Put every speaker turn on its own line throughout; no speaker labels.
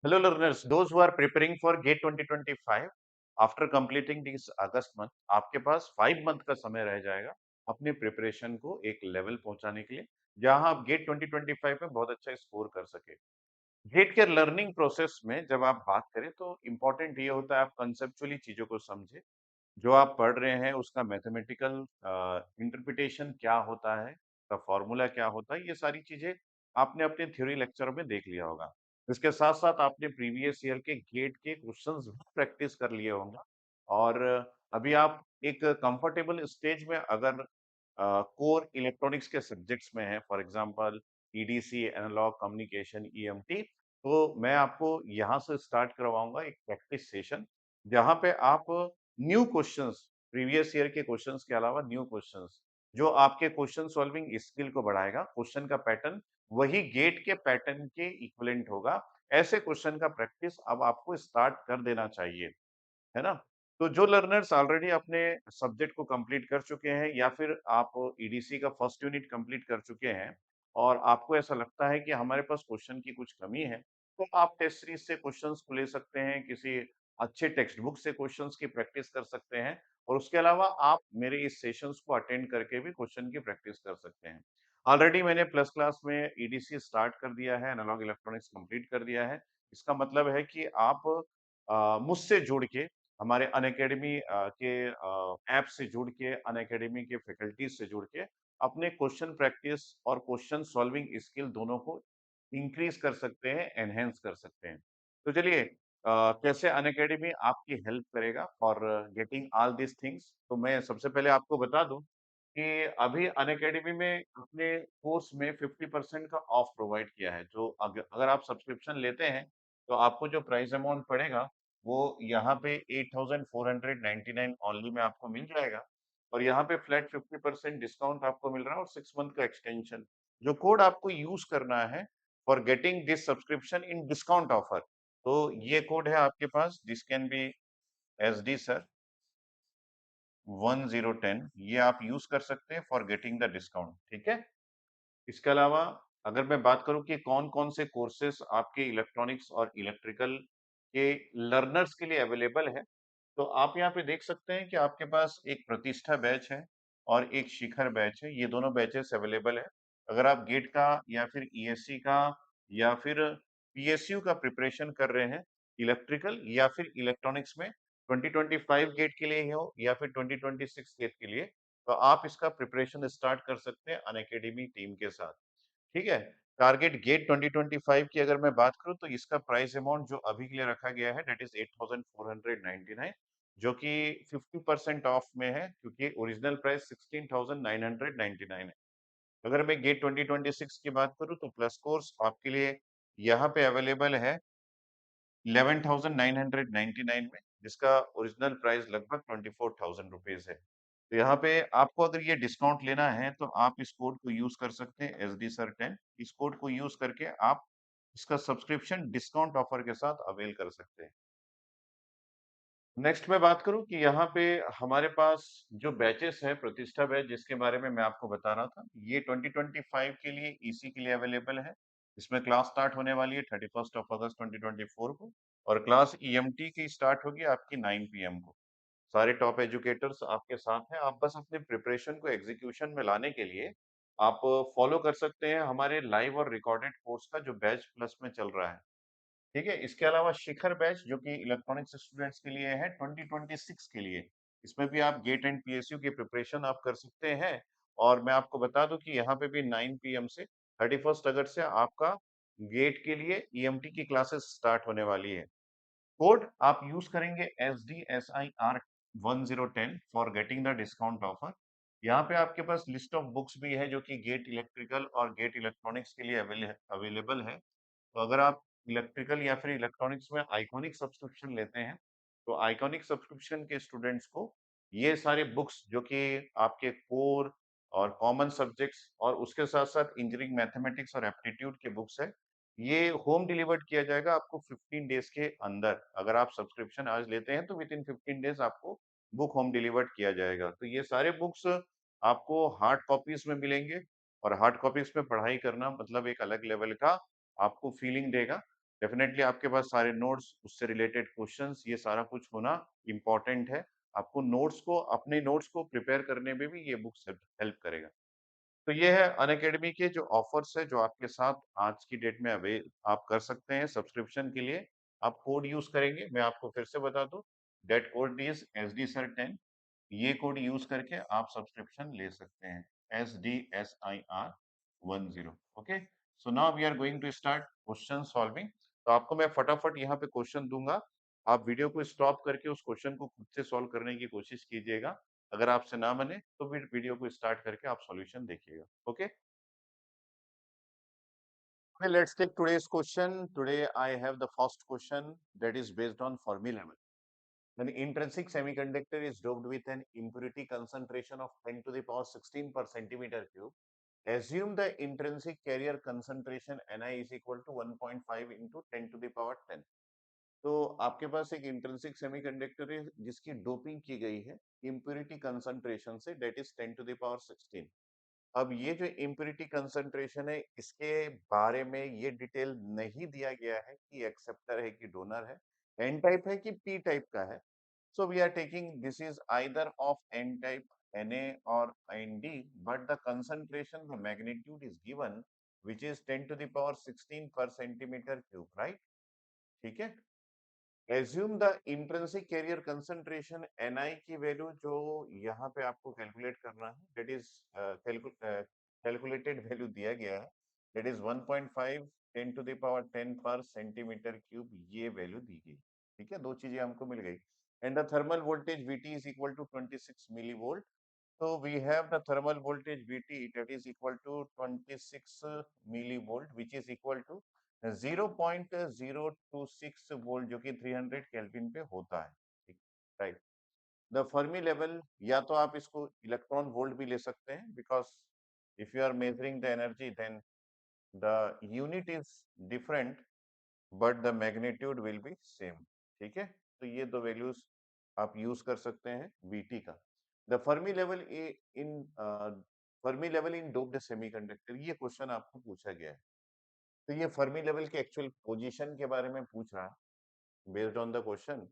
Hello learners, those who are preparing for GATE 2025 after completing this August month, आपके पास 5 month का समय रह जाएगा अपने प्रिपरेशन को एक लेवल पहुंचाने के लिए जहां आप गेट 2025 में बहुत अच्छा स्कोर कर सके। गेट के लर्निंग प्रोसेस में जब आप बात करें तो इम्पोर्टेंट ये होता है आप कंसेप्चुअली चीजों को समझे। जो आप पढ़ रहे हैं उसका मैथमेटिकल इंटरप्रिटेशन क्या होता है, उसका फॉर्मूला क्या होता है, ये सारी चीजें आपने अपने थ्योरी लेक्चर में देख लिया होगा। इसके साथ साथ आपने प्रीवियस ईयर के गेट के क्वेश्चंस भी प्रैक्टिस कर लिए होंगे और अभी आप एक कंफर्टेबल स्टेज में अगर कोर इलेक्ट्रॉनिक्स के सब्जेक्ट्स में है, for example EDC, analog communication, EMT, तो मैं आपको यहाँ से स्टार्ट करवाऊंगा एक प्रैक्टिस सेशन जहाँ पे आप न्यू क्वेश्चंस, प्रीवियस ईयर के क्वेश्चंस के अलावा न्यू क्वेश्चंस जो आपके क्वेश्चन सॉल्विंग स्किल को बढ़ाएगा। क्वेश्चन का पैटर्न वही गेट के पैटर्न के इक्विवेलेंट होगा। ऐसे क्वेश्चन का प्रैक्टिस अब आपको स्टार्ट कर देना चाहिए, है ना? तो जो लर्नर्स ऑलरेडी अपने सब्जेक्ट को कंप्लीट कर चुके हैं या फिर आप ईडीसी का फर्स्ट यूनिट कंप्लीट कर चुके हैं और आपको ऐसा लगता है कि हमारे पास क्वेश्चन की कुछ कमी है, तो आप टेस्ट सीरीज से क्वेश्चंस को ले सकते हैं, किसी अच्छे टेक्स्ट बुक से क्वेश्चंस की प्रैक्टिस कर सकते हैं और उसके अलावा आप मेरे इस सेशंस को अटेंड करके भी क्वेश्चन की प्रैक्टिस कर सकते हैं। ऑलरेडी मैंने प्लस क्लास में ईडीसी स्टार्ट कर दिया है, एनालॉग इलेक्ट्रॉनिक्स कंप्लीट कर दिया है। इसका मतलब है कि आप मुझसे जुड़ के, हमारे अनअकैडमी के ऐप से जुड़ के, अनअकैडमी के फैकल्टीज से जुड़ के अपने क्वेश्चन प्रैक्टिस और क्वेश्चन सॉल्विंग स्किल दोनों को इंक्रीज कर सकते हैं, एनहेंस कर सकते हैं। तो चलिए कैसे अनअकैडमी आपकी हेल्प करेगा for getting all this things, तो मैं सबसे पहले आपको बता दूं कि अभी अनअकैडमी में अपने कोर्स में 50% का ऑफ प्रोवाइड किया है। जो अगर आप सब्सक्रिप्शन लेते हैं तो आपको जो प्राइस अमाउंट पड़ेगा वो यहाँ पे 8499 ओनली में आपको मिल जाएगा और यहाँ पे फ्लैट 50% डिस्काउंट आपको मिल रहा है और 6 मंथ का एक्सटेंशन। जो कोड आपको यूज करना है for getting this subscription in discount offer, तो ये कोड है आपके पास, this can be S D sir 1010, ये आप यूज कर सकते हैं फॉर गेटिंग द डिस्काउंट, ठीक है। इसके अलावा अगर मैं बात करूं कि कौन कौन से कोर्सेस आपके इलेक्ट्रॉनिक्स और इलेक्ट्रिकल के लर्नर्स के लिए अवेलेबल है, तो आप यहाँ पे देख सकते हैं कि आपके पास एक प्रतिष्ठा बैच है और एक शिखर बैच है। ये दोनों बैचेस अवेलेबल है। अगर आप गेट का या फिर ईएससी का या फिर पीएसयू का प्रिपरेशन कर रहे हैं इलेक्ट्रिकल या फिर इलेक्ट्रॉनिक्स में, 2025 गेट के लिए ही हो या फिर 2026 गेट के लिए, तो आप इसका प्रिपरेशन स्टार्ट कर सकते हैं अनअकैडमी टीम के साथ, ठीक है। टारगेट गेट 2025 की अगर मैं बात करूं तो इसका प्राइस अमाउंट जो अभी के लिए रखा गया है दैट इज 8499, जो कि 50% ऑफ में है क्योंकि ओरिजिनल प्राइस 16999 है। अगर मैं गेट 2026 की बात करूं तो प्लस कोर्स आपके लिए यहाँ पे अवेलेबल है 11,999 में, जिसका ओरिजिनल प्राइस लगभग 24,000 रुपीज है। तो यहाँ पे आपको अगर ये डिस्काउंट लेना है तो आप इस कोड को यूज कर सकते हैं, एस डी सर 10। इस कोड को यूज करके आप इसका सब्सक्रिप्शन डिस्काउंट ऑफर के साथ अवेल कर सकते हैं। नेक्स्ट मैं बात करूं कि यहाँ पे हमारे पास जो बैचेस है, प्रतिष्ठा बैच जिसके बारे में मैं आपको बता रहा था, ये 2025 के लिए ईसी के लिए अवेलेबल है। इसमें क्लास स्टार्ट होने वाली है 31 अगस्त 2024 को और क्लास ईएमटी की स्टार्ट होगी आपकी 9 PM को। सारे टॉप एजुकेटर्स आपके साथ हैं। आप बस अपने प्रिपरेशन को एग्जीक्यूशन में लाने के लिए आप फॉलो कर सकते हैं हमारे लाइव और रिकॉर्डेड कोर्स का जो बैच प्लस में चल रहा है, ठीक है। इसके अलावा शिखर बैच जो कि इलेक्ट्रॉनिक्स स्टूडेंट्स के लिए है 2026 के लिए, इसमें भी आप गेट एंड पीएसयू की प्रिपरेशन आप कर सकते हैं। और मैं आपको बता दूं कि यहाँ पे भी 9 PM से 31 अगस्त से आपका गेट के लिए ईएमटी की क्लासेस स्टार्ट होने वाली है। कोड आप यूज करेंगे S D S I R 1010 for getting the discount offer. यहाँ पे आपके पास लिस्ट ऑफ बुक्स भी है जो कि गेट इलेक्ट्रिकल और गेट इलेक्ट्रॉनिक्स के लिए अवेलेबल है। तो अगर आप इलेक्ट्रिकल या फिर इलेक्ट्रॉनिक्स में आइकॉनिक सब्सक्रिप्शन लेते हैं तो आइकॉनिक सब्सक्रिप्शन के स्टूडेंट्स को ये सारे बुक्स जो कि आपके कोर और कॉमन सब्जेक्ट्स और उसके साथ साथ इंजीनियरिंग मैथमेटिक्स और एप्टीट्यूड के बुक्स है, ये होम डिलीवर्ड किया जाएगा आपको 15 डेज के अंदर। अगर आप सब्सक्रिप्शन आज लेते हैं तो विद इन 15 डेज आपको बुक होम डिलीवर्ड किया जाएगा। तो ये सारे बुक्स आपको हार्ड कॉपीज में मिलेंगे और हार्ड कॉपीज में पढ़ाई करना मतलब एक अलग लेवल का आपको फीलिंग देगा। डेफिनेटली आपके पास सारे नोट्स, उससे रिलेटेड क्वेश्चंस, ये सारा कुछ होना इम्पोर्टेंट है। आपको नोट्स को, अपने नोट्स को प्रिपेयर करने में भी ये बुक्स हेल्प करेगा। तो ये है अनअकैडमी के जो ऑफर्स है, जो आपके साथ आज की डेट में अवे आप कर सकते हैं सब्सक्रिप्शन के लिए। आप कोड यूज करेंगे, मैं आपको फिर से बता दूं, दैट कोड इज SDSIR10। ये कोड यूज करके आप सब्सक्रिप्शन ले सकते हैं, SDSIR10। Okay, so now we are going to start question solving. तो आपको मैं फटाफट यहाँ पे क्वेश्चन दूंगा, आप वीडियो को स्टॉप करके उस क्वेश्चन को खुद से सॉल्व करने की कोशिश कीजिएगा। अगर आपसे ना बने तो फिर वीडियो को स्टार्ट करके आप सॉल्यूशन देखिएगा। Okay, let's take today's question. Today I have the first question that is based on Fermi level. An intrinsic semiconductor is doped with an impurity concentration of 10 to the power 16 per centimeter cube. Assume the intrinsic carrier concentration Ni is equal to 1.5 into 10 to the power 10. तो आपके पास एक intrinsic semiconductor है जिसकी doping की गई है impurity concentration से, that is 10 to the power 16। अब ये जो इम्प्यूरिटी कंसंट्रेशन है, इसके बारे में ये डिटेल नहीं दिया गया है कि एक्सेप्टर है कि डोनर है, एन टाइप है कि पी टाइप का है। So we are taking this is either of N type, Na और Nd, but the concentration, the magnitude is given, which is 10 to the power 16 per centimeter cube, right? ठीक है। Assume the intrinsic carrier concentration Ni की value जो यहाँ पे आपको calculate करना है, दैट इज कैलकुलेटेड वैल्यू दिया गया है, that is 1.5 10 to the power 10 पर सेंटीमीटर क्यूब, ये वैल्यू दी गई। ठीक है, दो चीजें हमको मिल गई। And the thermal voltage Vt is equal to 26 millivolt. So we have the thermal voltage Vt, that is equal to 26 millivolt, which is equal to 0.026 volt, जो कि 300 केल्विन पे होता है। राइट, द फर्मी लेवल, या तो आप इसको electron volt भी ले सकते हैं, because if you are measuring the energy then the unit is different but the magnitude will be same. ठीक है, तो ये दो वैल्यूज आप यूज कर सकते हैं Vt का। The Fermi level in Fermi level in doped semiconductor, ये क्वेश्चन आपको पूछा गया है। तो ये फर्मी लेवल के एक्चुअल पोजीशन के बारे में पूछ रहा है बेस्ड ऑन द क्वेश्चन।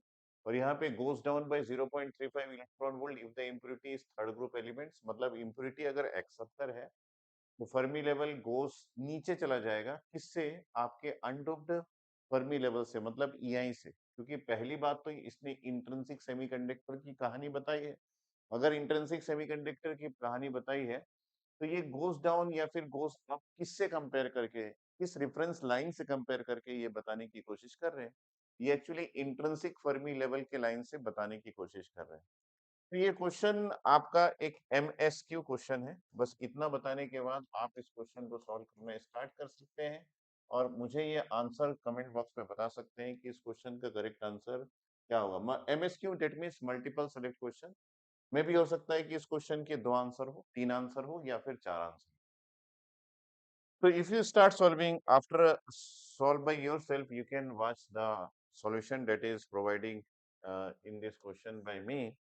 और यहाँ पे goes down by 0.35 electron volt if the impurity is third group elements, मतलब इम्प्यूरिटी अगर एक्सेप्टर है तो फर्मी लेवल गोस नीचे चला जाएगा, किससे? आपके अनडोप्ड फर्मी लेवल से, मतलब EI से। क्योंकि पहली बात तो इसने इंट्रिंसिक सेमीकंडक्टर की कहानी बताई है। अगर इंट्रिंसिक सेमीकंडक्टर की कहानी बताई है तो ये गोस डाउन या फिर गोस अप किससे कंपेयर करके, किस रेफरेंस लाइन से कंपेयर करके ये बताने की कोशिश कर रहे हैं। ये एक्चुअली इंट्रिंसिक फर्मी लेवल के लाइन से बताने की कोशिश कर रहे हैं। तो ये क्वेश्चन आपका एक MSQ क्वेश्चन है। बस इतना बताने के बाद आप इस क्वेश्चन को सॉल्व करना स्टार्ट कर सकते हैं और मुझे ये आंसर कमेंट बॉक्स में बता सकते हैं कि इस क्वेश्चन का करेक्ट आंसर क्या होगा। MSQ that means multiple select question, में भी हो सकता है कि इस क्वेश्चन के दो आंसर हो, तीन आंसर हो या फिर चार आंसर। तो if you start solving after solve by yourself, you can watch the solution that is providing in this question by me।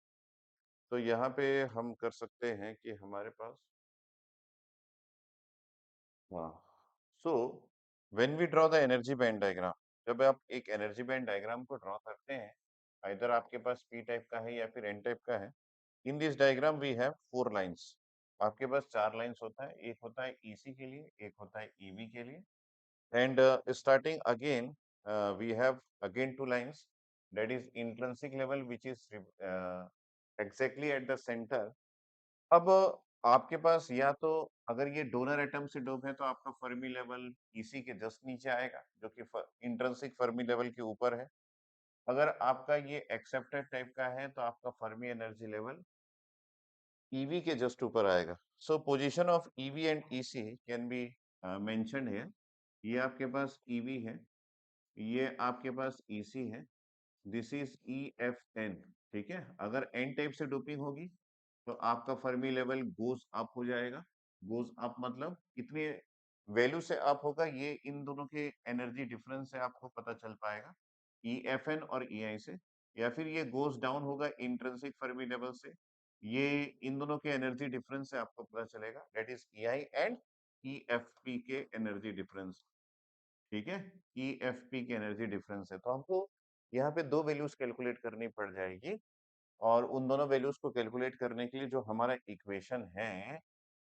तो यहाँ पे हम कर सकते हैं कि हमारे पास, हाँ, so when we draw the energy band diagram, जब आप एक एनर्जी बैंड डायग्राम को ड्रॉ करते हैं, इधर आपके पास पी टाइप का है या फिर एन टाइप का है। In this diagram we have four lines. आपके पास चार लाइंस होता है, एक होता है ईसी के लिए, एक होता है ईवी के लिए, and starting again we have again two lines, that is intrinsic level which is exactly at the centre. अब आपके पास या तो, अगर ये डोनर एटम से डोप है तो आपका फर्मी लेवल इसी के जस्ट नीचे आएगा, जो कि इंट्रिंसिक फर्मी लेवल के ऊपर है। अगर आपका ये एक्सेप्टर टाइप का है तो आपका फर्मी एनर्जी लेवल ईवी के जस्ट ऊपर आएगा। सो position of EV and EC can be mentioned here. ये आपके पास ईवी है, ये आपके पास ईसी है, दिस इज EFN। ठीक है, अगर एन टाइप से डोपिंग होगी तो आपका फर्मी लेवल गोज अप हो जाएगा। गोज अप मतलब कितने वैल्यू से अप होगा, ये इन दोनों के एनर्जी डिफरेंस से आपको पता चल पाएगा, EFN और EI से। या फिर ये गोज डाउन होगा इंट्रिंसिक फर्मी लेवल से, ये इन दोनों के एनर्जी डिफरेंस से आपको पता चलेगा, that is EI and EFP के एनर्जी डिफरेंस। ठीक है, EFP की एनर्जी डिफरेंस है। तो हमको यहाँ पे दो वैल्यूज कैलकुलेट करनी पड़ जाएगी और उन दोनों वैल्यूज को कैलकुलेट करने के लिए जो हमारा इक्वेशन है,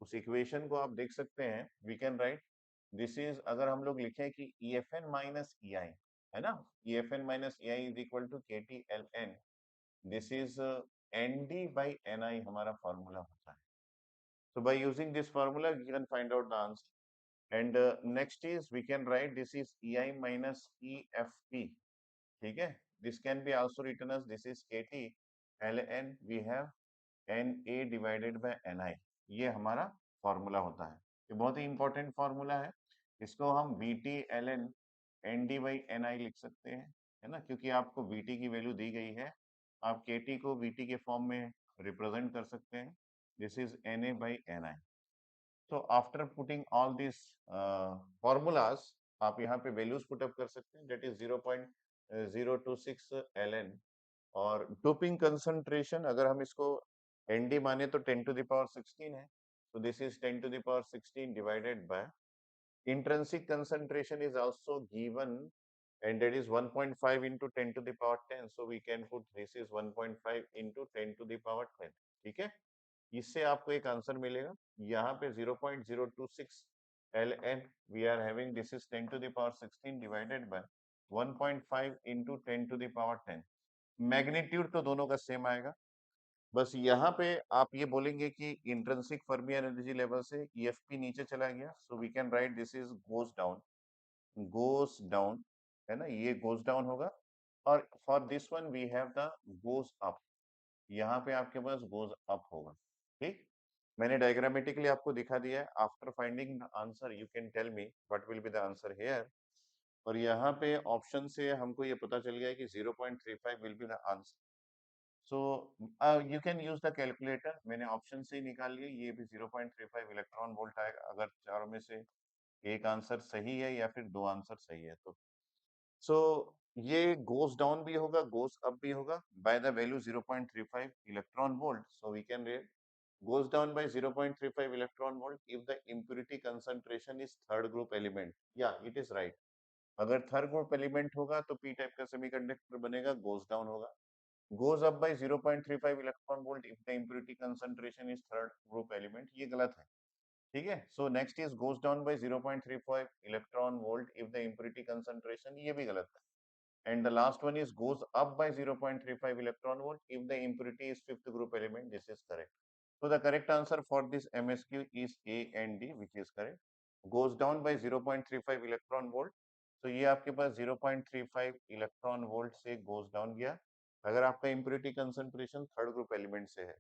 उस इक्वेशन को आप देख सकते हैं। We can write this is, अगर हम लोग लिखें कि EFN माइनस EI, है ना, EFN minus EI is equal to KTLN, this is ND by NI हमारा फॉर्मूला होता है। So by using this formula, we can find out the answer. And next is we can write this is EI minus EFP. ठीक है, this can be also written as this is KT LN, we have NA divided by NI, ये हमारा formula होता है। ये बहुत ही important formula है। इसको हम VT LN ND by NI लिख सकते हैं, है ना, क्योंकि आपको VT की वैल्यू दी गई है, आप KT को VT के फॉर्म में रिप्रेजेंट कर सकते हैं। This is NA by NI। तो after putting all this formulas, आप यहाँ पे वैल्यूज पुट अप कर सकते हैं, दैट इज 0.026 LN। और डोपिंग कंसंट्रेशन अगर हम इसको ND माने तो 10 टू द पावर 16 है, तो this is 10 to the power 16 divided by intrinsic concentration is also given, and that is 1.5 into 10 to the power 10, so we can put this is 1.5 into 10 to the power 10। ठीक है, इससे आपको एक answer मिलेगा। यहाँ पे 0.026 LN we are having, this is 10 to the power 16 divided by 1.5 into 10 to the power 10। Magnitude तो दोनों का सेम आएगा, बस यहाँ पे आप ये बोलेंगे कि इंट्रिंसिक फर्मी एनर्जी लेवल से EFP नीचे चला गया, so we can write this is goes down, है ना, ये गोस डाउन होगा। और for this one we have the goes up, यहाँ पे आपके पास गोज अप होगा। ठीक, मैंने डायग्रामेटिकली आपको दिखा दिया है। After finding the answer you can tell me what will be the answer here. और यहाँ पे ऑप्शन से हमको ये पता चल गया है कि 0.35 will be the answer. So you can use the calculator, मैंने ऑप्शन से ही निकाल लिया, ये भी 0.35 इलेक्ट्रॉन वोल्ट आएगा अगर चारों में से एक आंसर सही है या फिर दो आंसर सही है तो। सो ये गोस डाउन भी होगा, गोस अप भी होगा by the value 0.35 electron volt, so we can write goes down by 0.35 electron volt if the impurity concentration is third group element। yeah, it is right। अगर थर्ड ग्रुप एलिमेंट होगा तो P type का semiconductor बनेगा, goes down होगा। goes up by 0.35 electron volt if the impurity concentration is third group element, ये गलत है। ठीक है, so next is goes down by 0.35 electron volt if the impurity concentration, ये भी गलत है। and the last one is goes up by 0.35 electron volt if the impurity is fifth group element, this is correct। so the correct answer for this MSQ is A and D, which is correct। goes down by 0.35 electron volt, तो ये आपके पास 0.35 electron volt से goes down गया। अगर आपका impurity concentration third group element से है,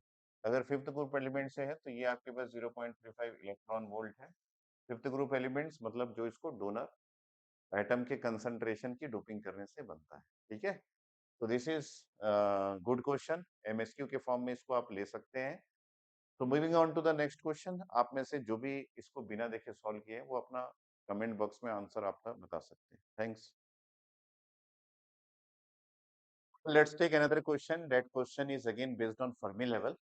अगर फिफ्थ ग्रुप एलिमेंट से है तो ये आपके पास 0.35 इलेक्ट्रॉन वोल्ट है। फिफ्थ ग्रुप एलिमेंट्स मतलब जो इसको डोनर एटम के कंसंट्रेशन की डोपिंग करने से बनता है। ठीक है, तो this is good question, MSQ के फॉर्म में इसको आप ले सकते हैं। तो moving on to the next question, आप में से जो भी इसको बिना देखे सॉल्व किए वो अपना कमेंट बॉक्स में आंसर आपका बता सकते हैं। Thanks. Let's take another question, that question is again based on Fermi level.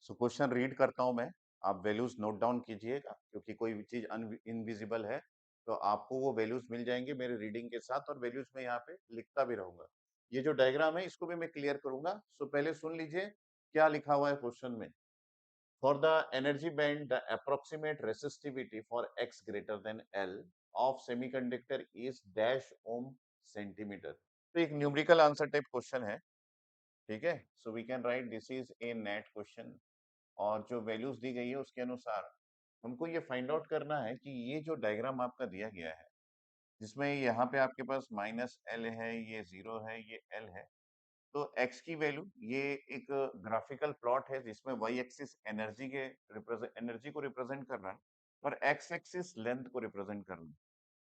So question read करता हूं मैं, आप वैल्यूज नोट डाउन कीजिएगा, क्योंकि कोई भी चीज इनविजिबल है तो आपको वो वैल्यूज मिल जाएंगे मेरे रीडिंग के साथ, और वैल्यूज में यहाँ पे लिखता भी रहूंगा। ये जो डायग्राम है इसको भी मैं क्लियर करूंगा, सो पहले सुन लीजिए क्या लिखा हुआ है क्वेश्चन में। For the energy band, the approximate resistivity for X greater than L of semiconductor is dash ohm centimeter। तो एक न्यूमेरिकल आंसर टाइप क्वेश्चन है। ठीक है, so we can write this is a NAT question, और जो values दी गई है उसके अनुसार हमको ये फाइंड आउट करना है कि ये जो डायग्राम आपका दिया गया है, जिसमें यहाँ पे आपके पास -L है, ये 0 है, ये L है, तो x की वैल्यू, ये एक ग्राफिकल प्लॉट है जिसमें y एक्सिस एनर्जी को रिप्रेजेंट कर रहा है और x एक्सिस लेंथ को रिप्रेजेंट कर रहा है।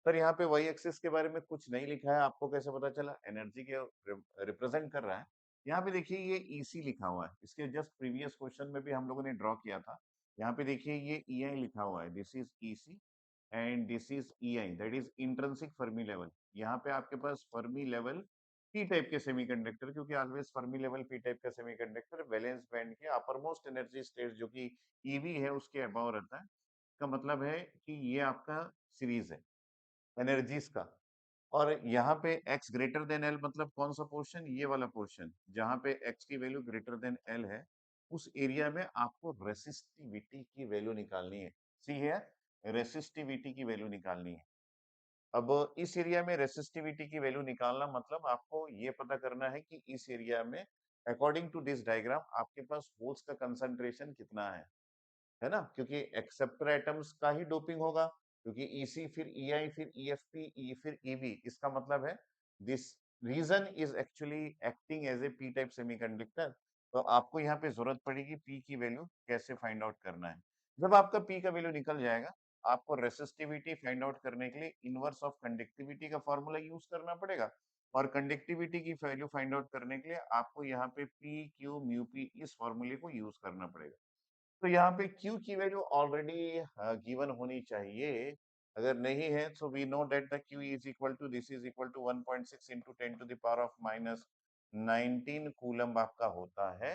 सर यहाँ पे y एक्सिस के बारे में कुछ नहीं लिखा है, आपको कैसे पता चला एनर्जी के रिप्रेजेंट कर रहा है? यहाँ पे देखिए ये EC लिखा हुआ है, इसके जस्ट प्रीवियस क्वेश्चन में भी हम लोगों ने ड्रॉ किया था। यहाँ पे देखिए ये EI लिखा हुआ है, this is EC and this is EI, that is intrinsic Fermi level. यहाँ पे आपके पास फर्मी लेवल पी टाइप के सेमीकंडक्टर, क्योंकि always Fermi level P type का सेमीकंडक्टर वैलेंस बैंड के अपर मोस्ट एनर्जी स्टेट जो कि EV है उसके अबव रहता है। का मतलब है कि ये आपका सीरीज है। एनर्जीज का। और यहाँ पे x ग्रेटर देन एल मतलब कौन सा पोर्शन, ये वाला पोर्शन जहाँ पे x की वैल्यू ग्रेटर देन एल है, उस एरिया में आपको रेसिस्टिविटी की वैल्यू निकालनी है। सी है, रेसिस्टिविटी की वैल्यू निकालनी है। अब इस एरिया में रेसिस्टिविटी की वैल्यू निकालना मतलब आपको ये पता करना है कि इस एरिया में अकॉर्डिंग टू दिस डायग्राम आपके पास होल्स का कंसंट्रेशन कितना है ना? क्योंकि एक्सेप्टर एटम्स का ही डोपिंग होगा, क्योंकि EC फिर EI फिर EFP E फिर EV, इसका मतलब है this region is actually acting as a P type semiconductor. तो आपको यहाँ पे जरूरत पड़ेगी पी की वैल्यू कैसे फाइंड आउट करना है। जब आपका पी का वैल्यू निकल जाएगा, आपको रेसिस्टिविटी फाइंड आउट करने के लिए इनवर्स ऑफ कंडक्टिविटी का फॉर्मूला यूज करना पड़ेगा। और कंडक्टिविटी की वैल्यू फाइंड आउट करने के लिए आपको यहाँ पे पी क्यू म्यू पी इस फॉर्मूले को यूज करना पड़ेगा। तो यहाँ पे Q की वैल्यू ऑलरेडी गिवन होनी चाहिए। अगर नहीं है तो we know that the Q is equal to this is equal to 1.6 into 10 to the power of minus 19 coulomb आपका होता है।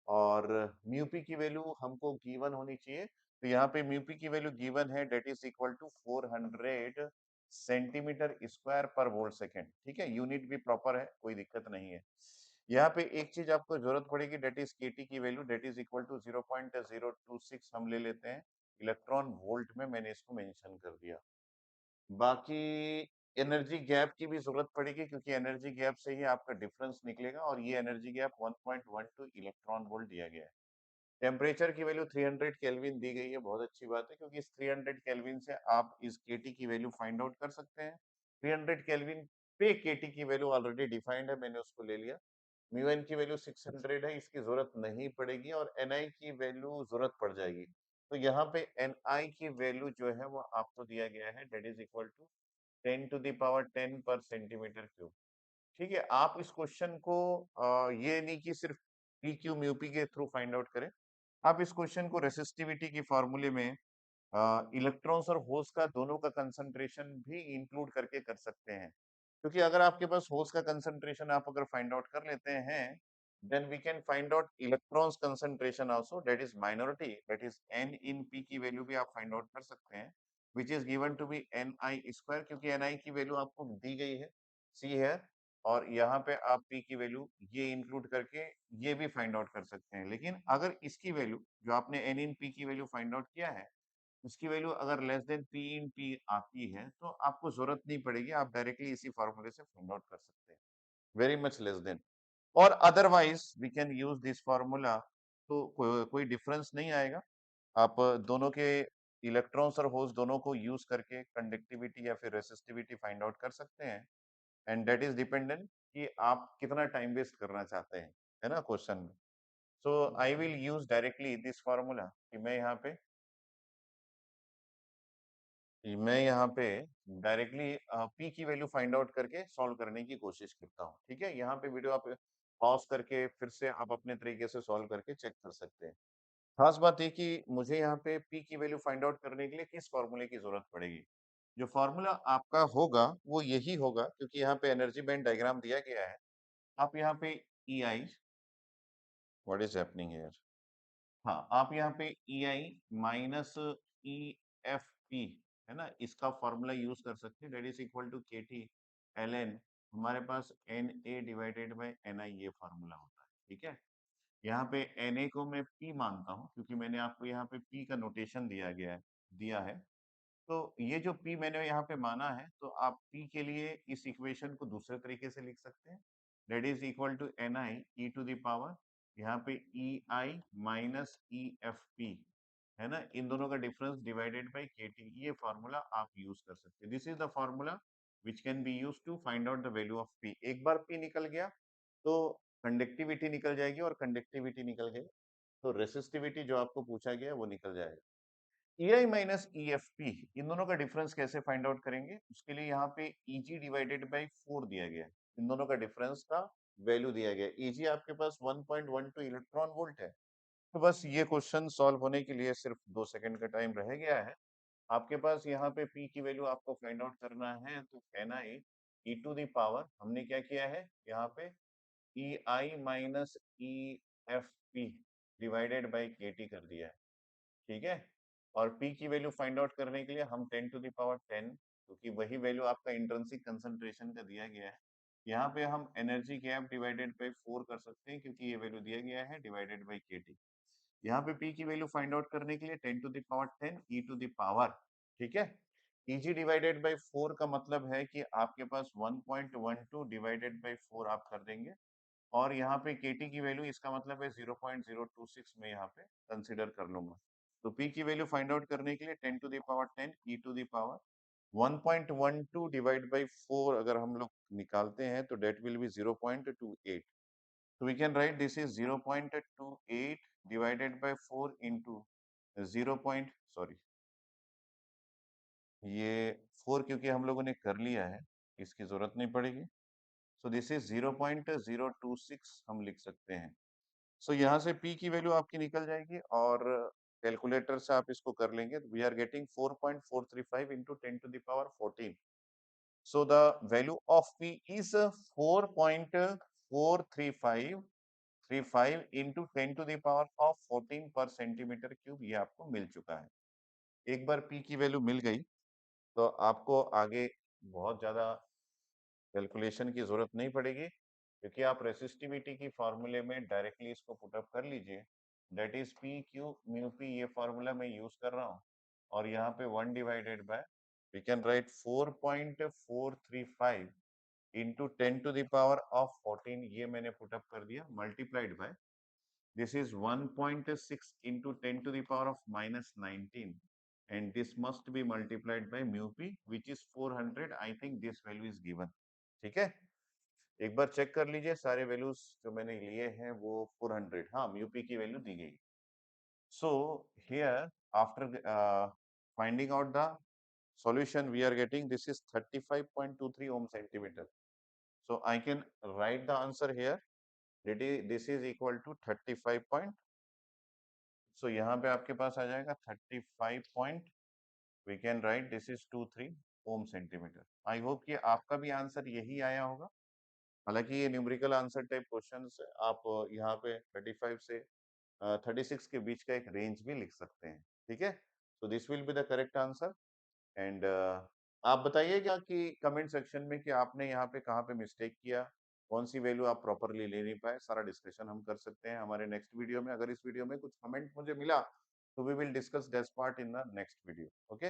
और म्यू पी की वैल्यू हमको गिवन होनी चाहिए। तो यहाँ पे म्यू पी की वैल्यू गिवन है, that is equal to 400 centimetre square per volt second. ठीक है, यूनिट भी प्रॉपर है, कोई दिक्कत नहीं है। यहाँ पे एक चीज आपको जरूरत पड़ेगी, डेट इज केटी की value, that is equal to 0.026 हम ले लेते हैं इलेक्ट्रॉन वोल्ट में, मैंने इसको मेंशन कर दिया। बाकी एनर्जी गैप की भी जरूरत पड़ेगी, क्योंकि एनर्जी गैप से ही आपका डिफरेंस निकलेगा, और ये एनर्जी गैप 1.12 इलेक्ट्रॉन वोल्ट दिया गया है। टेम्परेचर की वैल्यू 300 केल्विन दी गई है, बहुत अच्छी बात है, क्योंकि इस 300 केल्विन से आप इस केटी की वैल्यू फाइंड आउट कर सकते हैं। 300 केल्विन पे केटी की वैल्यू ऑलरेडी डिफाइंड है, मैंने उसको ले लिया। म्यू एन की वैल्यू 600 है, इसकी जरूरत नहीं पड़ेगी, और एन आई की वैल्यू जरूरत पड़ जाएगी। तो यहाँ पे एन आई की वैल्यू जो है वो आपको दिया गया है, that is equal to 10 to the power 10 पर सेंटीमीटर क्यूब। ठीक है, आप इस क्वेश्चन को ये नहीं कि सिर्फ पी क्यू म्यू पी के थ्रू फाइंड आउट करें, आप इस क्वेश्चन को रेसिस्टिविटी की फॉर्मूले में इलेक्ट्रॉन्स और होल्स का दोनों का कंसंट्रेशन भी इंक्लूड करके कर सकते हैं। क्योंकि अगर आपके पास होल्स का कंसंट्रेशन आप अगर फाइंड आउट कर लेते हैं, then we can find out electrons concentration also, that is minority, that is n in p की वैल्यू भी आप फाइंड आउट कर सकते हैं, which is given to be ni square, क्योंकि ni की वैल्यू आपको दी गई है, सी है। और यहाँ पे आप p की वैल्यू ये इंक्लूड करके ये भी फाइंड आउट कर सकते हैं। लेकिन अगर इसकी वैल्यू जो आपने n इन p की वैल्यू फाइंड आउट किया है, उसकी वैल्यू अगर less than P in P आती है, तो आपको जरूरत नहीं पड़ेगी, आप डायरेक्टली इसी फॉर्मूले से फाइंड आउट कर सकते हैं, वेरी मच लेस देन। और otherwise we can use this formula, तो कोई डिफरेंस नहीं आएगा। आप दोनों के इलेक्ट्रॉन्स और होल्स दोनों को यूज करके कंडक्टिविटी या फिर रेसिस्टिविटी फाइंड आउट कर सकते हैं। एंड दैट इज डिपेंडेंट कि आप कितना टाइम वेस्ट करना चाहते हैं, है ना, क्वेश्चन में। So I will use directly this formula, कि मैं यहाँ पे डायरेक्टली पी की वैल्यू फाइंड आउट करके सॉल्व करने की कोशिश करता हूँ। ठीक है, यहाँ पे वीडियो आप पॉज करके फिर से आप अपने तरीके से सॉल्व करके चेक कर सकते हैं। खास बात ये कि मुझे यहाँ पे पी की वैल्यू फाइंड आउट करने के लिए किस फॉर्मूले की जरूरत पड़ेगी। जो फॉर्मूला आपका होगा वो यही होगा, क्योंकि यहाँ पे एनर्जी बैंड डायग्राम दिया गया है। आप यहाँ पे E I, what is happening here, हाँ, आप यहाँ पे E I minus E F P, है ना, इसका फॉर्मूला यूज कर सकते हैं, that is equal to K T L N, हमारे पास N A divided by N I, ये फॉर्मूला होता है। ठीक है, यहाँ पे एन ए को मैं पी मानता हूँ, क्योंकि मैंने आपको यहाँ पे पी का नोटेशन दिया है। तो ये जो P मैंने यहाँ पे माना है, तो आप P के लिए इस इक्वेशन को दूसरे तरीके से लिख सकते हैं, that is equal to N I E to the power, यहाँ पे E I minus E F P, है ना, इन दोनों का difference divided by K T, ये फॉर्मूला आप यूज कर सकते हैं। This is the formula which can be use to find out the value of P। एक बार P निकल गया तो कंडक्टिविटी निकल जाएगी, और कंडक्टिविटी निकल गई तो रेसिस्टिविटी जो आपको पूछा गया है वो निकल जाएगा। EI माइनस EFP, इन दोनों का डिफरेंस कैसे फाइंड आउट करेंगे, उसके लिए यहाँ पे EG डिवाइडेड बाई 4 दिया गया है, इन दोनों का डिफरेंस का वैल्यू दिया गया है। EG आपके पास 1.12 इलेक्ट्रॉन वोल्ट है। तो बस ये क्वेश्चन सॉल्व होने के लिए सिर्फ 2 सेकंड का टाइम रह गया है। आपके पास यहाँ पे P की वैल्यू आपको फाइंड आउट करना है, तो Ni e to the power, हमने क्या किया है यहाँ पे EI minus EFP divided by KT कर दिया है। ठीक है, और P की वैल्यू फाइंड आउट करने के लिए हम 10 टू द पावर 10 क्योंकि वही वैल्यू आपका इंट्रिंसिक कंसंट्रेशन का दिया गया है। यहाँ पे हम एनर्जी गैप डिवाइडेड बाय 4 कर सकते हैं क्योंकि ये वैल्यू दिया गया है डिवाइडेड बाय केटी। यहाँ पे P की वैल्यू फाइंड आउट करने के लिए 10 to the power 10 e to the power, ठीक है। Eg डिवाइडेड बाय 4 का मतलब है कि आपके पास 1.12 डिवाइडेड बाय 4 आप कर देंगे और यहाँ पे Kt की वैल्यू इसका मतलब है 0.026 में यहाँ पे कंसीडर कर लूंगा। तो P की वैल्यू फाइंड आउट करने के लिए 10 to the power 10 e to the power 1.12 divide by 4 अगर हम लोग निकालते हैं तो that will be 0.28। So we can write this is 0.28 divided by 4 into 0. Sorry, ये 4 क्योंकि हम लोगों ने कर लिया है, इसकी जरूरत नहीं पड़ेगी। सो दिस इज 0.026 हम लिख सकते हैं। सो यहाँ से P की वैल्यू आपकी निकल जाएगी और कैलकुलेटर से आप इसको कर लेंगे। We are getting 4.435 into 10 to the power 14. So the value of P is 4.435 into 10 to the power of 14 पर सेंटीमीटर क्यूब, ये आपको मिल चुका है। एक बार P की वैल्यू मिल गई तो आपको आगे बहुत ज्यादा कैलकुलेशन की जरूरत नहीं पड़ेगी क्योंकि आप रेसिस्टिविटी की फॉर्मूले में डायरेक्टली इसको पुटअप कर लीजिए। That is P Q mu P, ये फॉर्मूला मैं यूज कर रहा हूँ और यहाँ पे 1 divided by we can write 4.435 into 10 to the power of 14, ये मैंने पुटअप कर दिया, multiplied by this is 1.6 into 10 to the power of minus 19 and this must be multiplied by mu p which is 400. I think this value is given, ठीक है। एक बार check कर लीजिए सारे वैल्यूज जो मैंने लिए हैं वो 400, हाँ म्यू पी की वैल्यू दी गई। So here after finding out the solution we are getting this is 35.23 ohm centimeter. So I can write the answer here. This is equal to 35 point, so यहाँ पे आपके पास आ जाएगा 35 point, we can write this is 23 ohm centimetre. I hope कि आपका भी answer यही आया होगा। हालांकि ये न्यूमेरिकल आंसर टाइप क्वेश्चन है, आप यहाँ पे 35 से 36 के बीच का एक रेंज भी लिख सकते हैं, ठीक है। So this will be the correct answer and आप बताइएगा कि कमेंट सेक्शन में कि आपने यहाँ पे कहाँ पे मिस्टेक किया, कौन सी वैल्यू आप प्रॉपरली ले नहीं पाए, सारा डिस्कशन हम कर सकते हैं हमारे नेक्स्ट वीडियो में। अगर इस वीडियो में कुछ कमेंट मुझे मिला तो we will discuss that part in the next video, okay.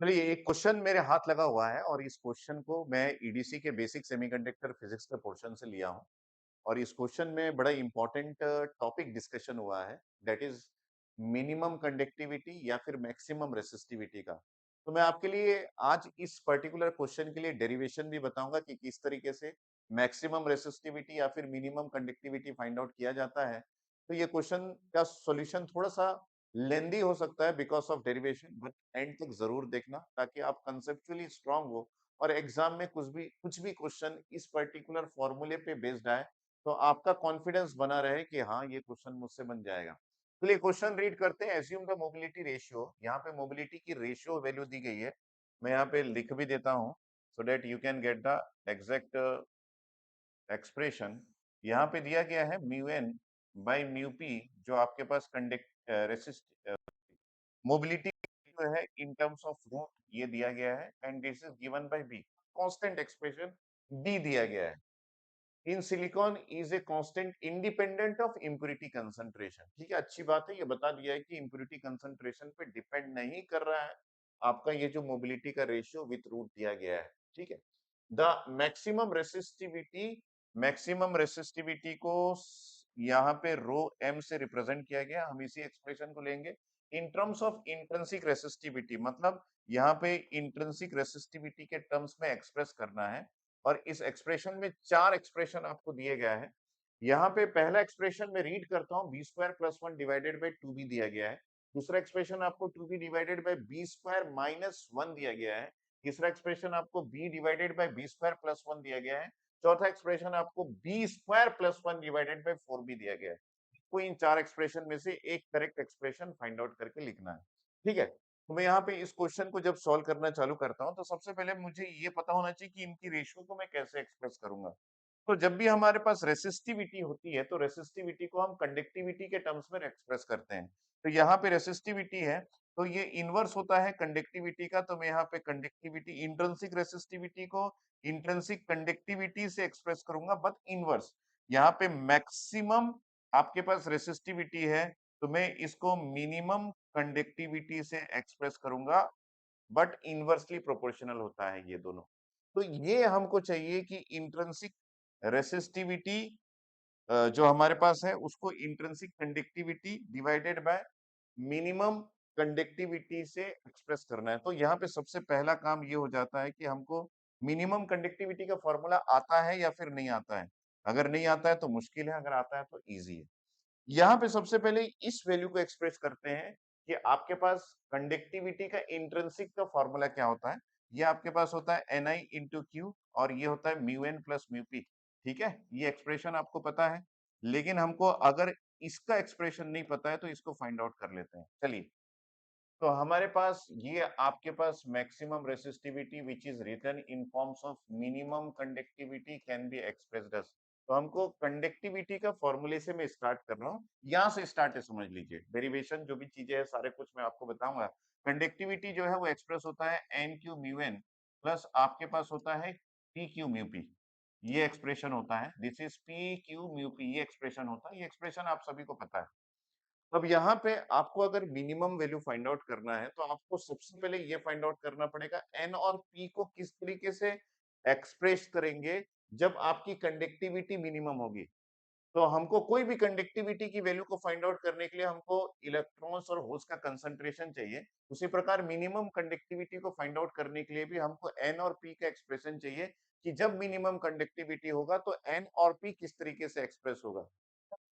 चलिए एक क्वेश्चन मेरे हाथ लगा हुआ है और इस क्वेश्चन को मैं ईडीसी के बेसिक सेमीकंडक्टर फिजिक्स के पोर्शन से लिया हूँ और इस क्वेश्चन में बड़ा इंपॉर्टेंट टॉपिक डिस्कशन हुआ है, दैट इज मिनिमम कंडक्टिविटी या फिर मैक्सिमम रेसिस्टिविटी का। तो मैं आपके लिए आज इस पर्टिकुलर क्वेश्चन के लिए डेरिवेशन भी बताऊंगा कि किस तरीके से मैक्सिमम रेसिस्टिविटी या फिर मिनिमम कंडक्टिविटी फाइंड आउट किया जाता है। तो ये क्वेश्चन का सॉल्यूशन थोड़ा सा लेंदी हो सकता है because of derivation, but and तक जरूर देखना ताकि आप कंसेप्चुअली स्ट्रांग हो और एग्जाम में कुछ भी क्वेश्चन इस पर्टिकुलर फॉर्मूले पे बेस्ड आए तो आपका कॉन्फिडेंस बना रहे कि हाँ ये क्वेश्चन मुझसे बन जाएगा। चलिए क्वेश्चन रीड करते हैं। एज्यूम द मोबिलिटी रेशियो, यहाँ पे मोबिलिटी की रेशियो वैल्यू दी गई है, मैं यहाँ पे लिख भी देता हूँ so that you can get the exact expression. यहाँ पे दिया गया है mu N by mu P, जो आपके पास कंडक्ट रेसिस्ट मोबिलिटी जो है इन टर्म्स ऑफ रूट ये दिया गया है and this is given by B, constant expression B दिया गया है। In silicon is a constant independent of impurity concentration, ठीक है, अच्छी बात है, ये बता दिया है कि इम्प्यूरिटी कंसंट्रेशन पे डिपेंड नहीं कर रहा है आपका ये जो मोबिलिटी का रेशियो विथ रूट दिया गया है, ठीक है। द मैक्सिमम रेसिस्टिविटी को यहाँ पे रो एम से रिप्रेजेंट किया गया, हम इसी एक्सप्रेशन को लेंगे in terms of intrinsic resistivity, मतलब यहाँ पे इंट्रिंसिक रेसिस्टिविटी के टर्म्स में एक्सप्रेस करना है और इस एक्सप्रेशन में चार एक्सप्रेशन आपको दिए गया है। यहाँ पे पहला एक्सप्रेशन में रीड करता हूँ, B square plus one divided by two B दिया गया है। दूसरा एक्सप्रेशन आपको two B divided by B square minus one दिया गया है। तीसरा एक्सप्रेशन आपको B divided by B square plus one दिया गया है। चौथा एक्सप्रेशन आपको B square plus one divided by four B दिया गया है। कोई इन चार एक्सप्रेशन में से एक करेक्ट एक्सप्रेशन फाइंड आउट करके लिखना है, ठीक है। तो मैं यहाँ पे इस क्वेश्चन को जब सॉल्व करना चालू करता हूँ तो सबसे पहले मुझे ये पता होना चाहिए कि इनकी रेशियो को मैं कैसे एक्सप्रेस करूंगा। तो जब भी हमारे पास रेसिस्टिविटी होती है तो रेसिस्टिविटी को हम कंडक्टिविटी के टर्म्स में एक्सप्रेस करते हैं। तो यहाँ पे रेसिस्टिविटी है तो ये इनवर्स होता है कंडक्टिविटी का, तो मैं यहाँ पे कंडक्टिविटी इंट्रिंसिक रेसिस्टिविटी को इंट्रिंसिक कंडक्टिविटी से एक्सप्रेस करूंगा, बट इनवर्स। यहाँ पे मैक्सिमम आपके पास रेसिस्टिविटी है, तो मैं इसको मिनिमम कंडक्टिविटी से एक्सप्रेस करूंगा, बट इनवर्सली प्रोपोर्शनल होता है ये दोनों। तो ये हमको चाहिए कि इंट्रिंसिक रेसिस्टिविटी जो हमारे पास है उसको intrinsic conductivity divided by minimum conductivity से एक्सप्रेस करना है। तो यहाँ पे सबसे पहला काम ये हो जाता है कि हमको मिनिमम कंडक्टिविटी का फॉर्मूला आता है या फिर नहीं आता है। अगर नहीं आता है तो मुश्किल है, अगर आता है तो इजी है। यहाँ पे सबसे पहले इस वैल्यू को एक्सप्रेस करते हैं कि आपके पास कंडक्टिविटी का इंट्रिंसिक का फॉर्मूला क्या होता है। ये आपके पास होता है Ni इंटू क्यू, और ये होता है mu N plus mu P. ठीक है, ये एक्सप्रेशन आपको पता है, लेकिन हमको अगर इसका एक्सप्रेशन नहीं पता है तो इसको फाइंड आउट कर लेते हैं। चलिए, तो हमारे पास ये आपके पास maximum resistivity which is written in forms of minimum conductivity can be expressed as. तो हमको कंडक्टिविटी का फॉर्मूले से मैं स्टार्ट कर रहा हूँ, यहाँ से स्टार्ट है, समझ लीजिए। डेरिवेशन जो भी चीजें हैं सारे कुछ मैं आपको बताऊंगा। कंडक्टिविटी जो है वो एक्सप्रेस होता है N Q mu N plus आपके पास होता है पी क्यू म्यू पी। ये एक्सप्रेशन होता है, this is P Q mu P, ये एक्सप्रेशन होता है। ये एक्सप्रेशन आप सभी को पता है। अब यहाँ पे आपको अगर मिनिमम वैल्यू फाइंड आउट करना है तो आपको सबसे पहले ये फाइंड आउट करना पड़ेगा एन और पी को किस तरीके से एक्सप्रेस करेंगे जब आपकी कंडक्टिविटी मिनिमम होगी। तो हमको कोई भी कंडक्टिविटी की वैल्यू को फाइंड आउट करने के लिए हमको इलेक्ट्रॉन्स और होल्स का कंसंट्रेशन चाहिए। उसी प्रकार मिनिमम कंडक्टिविटी को फाइंड आउट करने के लिए भी हमको एन और पी का एक्सप्रेशन चाहिए कि जब मिनिमम कंडक्टिविटी होगा तो एन और पी किस तरीके से एक्सप्रेस होगा।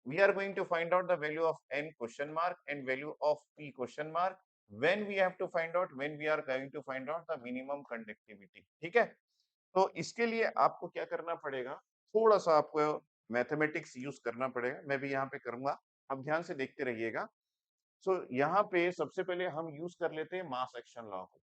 We are going to find out the value of n question mark and value of p question mark when we have to find out, when we are going to find out the minimum conductivity। ठीक है, तो इसके लिए आपको क्या करना पड़ेगा, थोड़ा सा आपको मैथमेटिक्स यूज करना पड़ेगा, मैं भी यहाँ पे करूंगा। अब ध्यान से देखते रहिएगा। सो यहाँ पे सबसे पहले हम यूज कर लेते हैं मास एक्शन लॉ को।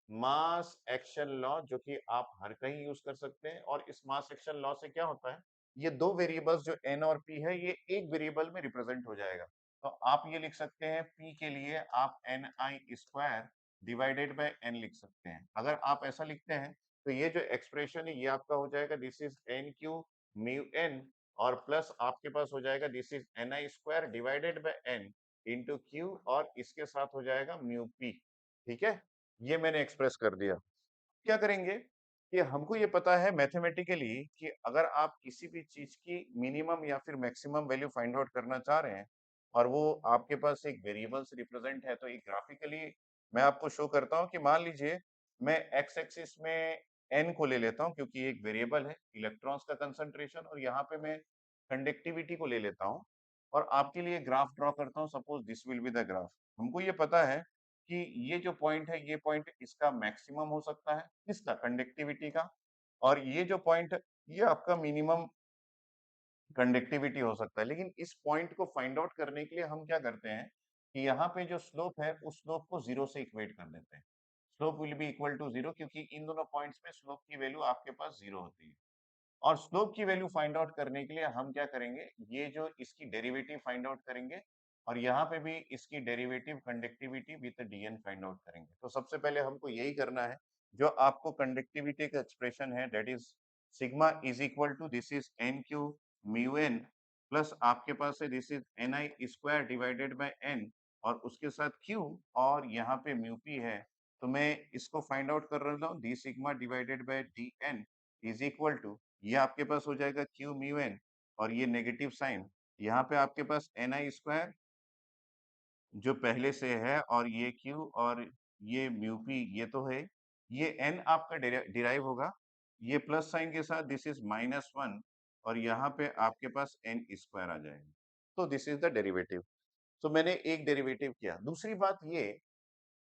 मास एक्शन लॉ जो कि आप हर कहीं यूज कर सकते हैं, और इस मास एक्शन लॉ से क्या होता है, ये दो वेरिएबल्स जो n और p है ये एक वेरिएबल में रिप्रेजेंट हो जाएगा। तो आप ये लिख सकते हैं p के लिए आप ni square divided by n लिख सकते हैं। अगर आप ऐसा लिखते हैं तो ये जो एक्सप्रेशन है ये आपका हो जाएगा this is n Q mu n, और प्लस आपके पास हो जाएगा this is ni square divided by n into q, और इसके साथ हो जाएगा म्यू p। ठीक है, ये मैंने एक्सप्रेस कर दिया। क्या करेंगे कि हमको ये पता है मैथमेटिकली कि अगर आप किसी भी चीज की मिनिमम या फिर मैक्सिमम वैल्यू फाइंड आउट करना चाह रहे हैं और वो आपके पास एक वेरिएबल से रिप्रेजेंट है, तो एक ग्राफिकली मैं आपको शो करता हूँ कि मान लीजिए मैं एक्स एक्सिस में एन को ले लेता हूँ क्योंकि एक वेरिएबल है इलेक्ट्रॉन्स का कंसंट्रेशन, और यहाँ पे मैं कंडक्टिविटी को ले लेता हूँ और आपके लिए ग्राफ ड्रॉ करता हूँ। Suppose this will be the graph. हमको ये पता है कि ये जो पॉइंट है ये पॉइंट इसका मैक्सिमम हो सकता है, किसका, कंडक्टिविटी का, और ये जो पॉइंट है ये आपका मिनिमम कंडक्टिविटी हो सकता है। लेकिन इस पॉइंट को फाइंड आउट करने के लिए हम क्या करते हैं कि यहाँ पे जो स्लोप है उस स्लोप को जीरो से इक्वेट कर देते हैं। Slope will be equal to zero, क्योंकि इन दोनों पॉइंट्स में स्लोप की वैल्यू आपके पास जीरो होती है। और स्लोप की वैल्यू फाइंड आउट करने के लिए हम क्या करेंगे, ये जो इसकी डेरिवेटिव फाइंड आउट करेंगे, और यहाँ पे भी इसकी derivative conductivity with DN find out करेंगे। तो सबसे पहले हमको यही करना है, जो आपको कंडक्टिविटी का एक्सप्रेशन है that is sigma is equal to this is N Q mu N plus आपके पास है this is N I square divided by N, और उसके साथ क्यू, और यहाँ पे म्यू पी है। तो मैं इसको फाइंड आउट कर रहा हूँ, D sigma divided by D N is equal to, ये आपके पास हो जाएगा क्यू म्यू एन, और ये नेगेटिव साइन, यहाँ पे आपके पास एन आई स्क्वायर जो पहले से है, और ये क्यू और ये म्यू पी ये तो है, ये एन आपका डिराइव होगा, ये प्लस साइन के साथ दिस इज माइनस वन, और यहाँ पे आपके पास एन स्क्वायर आ जाएगा। तो दिस इज द डेरिवेटिव। तो मैंने एक डेरिवेटिव किया। दूसरी बात ये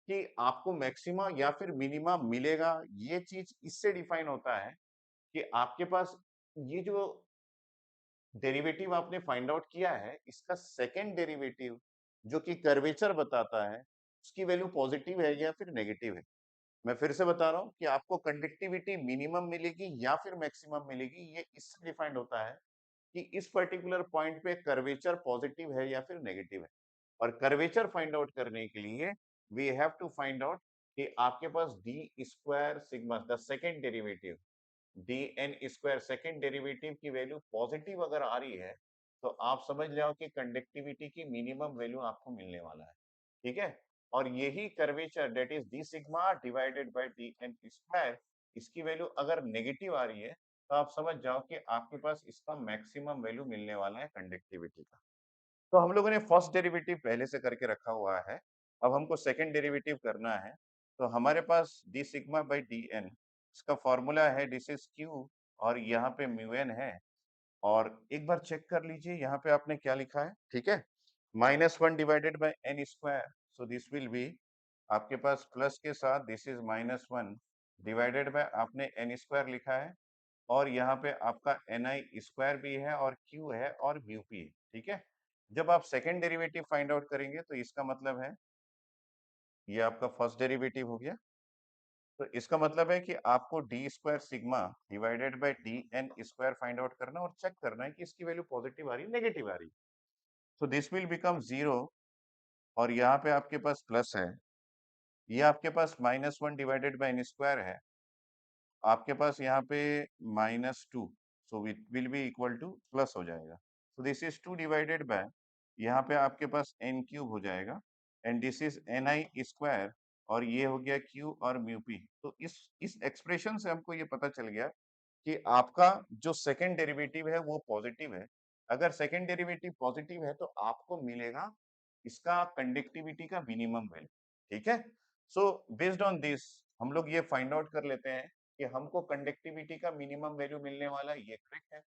कि आपको मैक्सिमा या फिर मिनिमा मिलेगा, ये चीज इससे डिफाइन होता है कि आपके पास ये जो डेरिवेटिव आपने फाइंड आउट किया है इसका सेकंड डेरिवेटिव जो कि कर्वेचर बताता है उसकी वैल्यू पॉजिटिव है या फिर नेगेटिव है। मैं फिर से बता रहा हूँ कि आपको कंडक्टिविटी मिनिमम मिलेगी या फिर मैक्सिमम मिलेगी, ये इससे डिफाइंड होता है कि इस पर्टिकुलर पॉइंट पे कर्वेचर पॉजिटिव है या फिर नेगेटिव है। और कर्वेचर फाइंड आउट करने के लिए we have to find out कि आपके पास D square sigma the second derivative D N square second derivative की वैल्यू पॉजिटिव अगर आ रही है तो आप समझ जाओ कि कंडक्टिविटी की मिनिमम वैल्यू आपको मिलने वाला है, ठीक है। और यही curvature that is D sigma divided by D N square, इसकी वैल्यू अगर नेगेटिव आ रही है तो आप समझ जाओ कि आपके पास इसका मैक्सिमम वैल्यू मिलने वाला है कंडक्टिविटी का। तो हम लोगों ने फर्स्ट डेरिवेटिव पहले से करके रखा हुआ है, अब हमको सेकंड डेरिवेटिव करना है। तो हमारे पास D sigma by D N, इसका फॉर्मूला है दिस इज क्यू और यहाँ पे म्यू एन है। और एक बार चेक कर लीजिए यहाँ पे आपने क्या लिखा है, ठीक है। -1 divided by N square, so this will be आपके पास प्लस के साथ दिस इज -1 डिवाइडेड बाय आपने एन स्क्वायर लिखा है और यहाँ पे आपका एन आई स्क्वायर भी है और क्यू है और म्यू पी है, ठीक है। जब आप सेकेंड डेरिवेटिव फाइंड आउट करेंगे तो इसका मतलब है ये आपका फर्स्ट डेरिवेटिव हो गया। तो इसका मतलब है कि आपको D square sigma divided by D N square find out करना और चेक करना है कि इसकी वैल्यू पॉजिटिव आ रही है नेगेटिव आ रही है। सो दिस विल बिकम 0 और यहाँ पे आपके पास प्लस है, ये आपके पास -1 डिवाइडेड बाय एन स्क्वायर है, आपके पास यहाँ पे -2, so it will be equal two plus हो जाएगा। सो दिस इज 2 डिवाइडेड बाय यहाँ पे आपके पास एन क्यूब हो जाएगा and this is N I square और ये हो गया क्यू और म्यू पी। तो इस एक्सप्रेशन से हमको ये पता चल गया कि आपका जो सेकंड डेरिवेटिव है वो पॉजिटिव है। अगर सेकंड डेरिवेटिव पॉजिटिव है तो आपको मिलेगा इसका कंडक्टिविटी का मिनिमम वैल्यू, ठीक है। सो बेस्ड ऑन दिस हम लोग ये फाइंड आउट कर लेते हैं कि हमको कंडक्टिविटी का मिनिमम वैल्यू मिलने वाला ये करेक्ट है।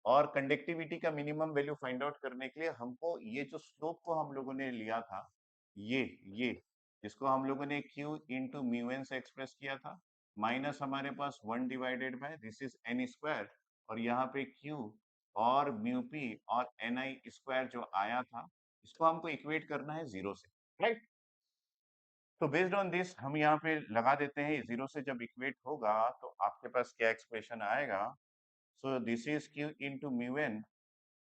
और कंडक्टिविटी का मिनिमम वैल्यू फाइंड आउट करने के लिए हमको ये जो स्लोप को हम लोगों ने लिया था, ये जिसको हम लोगों ने q इंटू म्यू एन से एक्सप्रेस किया था, माइनस हमारे पास 1 divided by this is N square और यहाँ पे q और म्यू पी और एन आई स्क्वायर जो आया था, इसको हमको इक्वेट करना है जीरो से, राइट। तो बेस्ड ऑन दिस हम यहाँ पे लगा देते हैं, जीरो से जब इक्वेट होगा तो आपके पास क्या एक्सप्रेशन आएगा। So this is q into mu N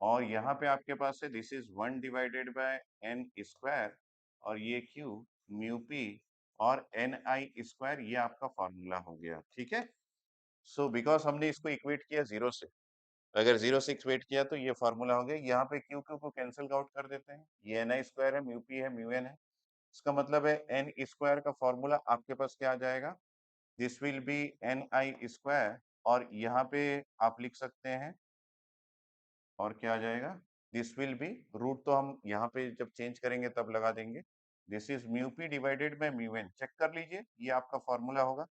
और यहाँ पे आपके पास है this is 1 divided by N square और ये क्यू म्यू पी और एन आई स्क्वायर, ये आपका फॉर्मूला हो गया, ठीक है। सो बिकॉज हमने इसको इक्वेट किया जीरो से, अगर जीरो से इक्वेट किया तो ये फॉर्मूला हो गया। यहाँ पे क्यू क्यू को कैंसिल आउट कर देते हैं, ये एन आई स्क्वायर है, म्यू पी है, म्यू एन है। इसका मतलब है एन स्क्वायर का फॉर्मूला आपके पास क्या आ जाएगा, this will be N I square और यहाँ पे आप लिख सकते हैं और क्या आ जाएगा, दिस विल बी रूट, तो हम यहाँ पे जब चेंज करेंगे तब लगा देंगे, this is mu P divided by mu N, check कर लीजिए ये आपका फॉर्मूला होगा।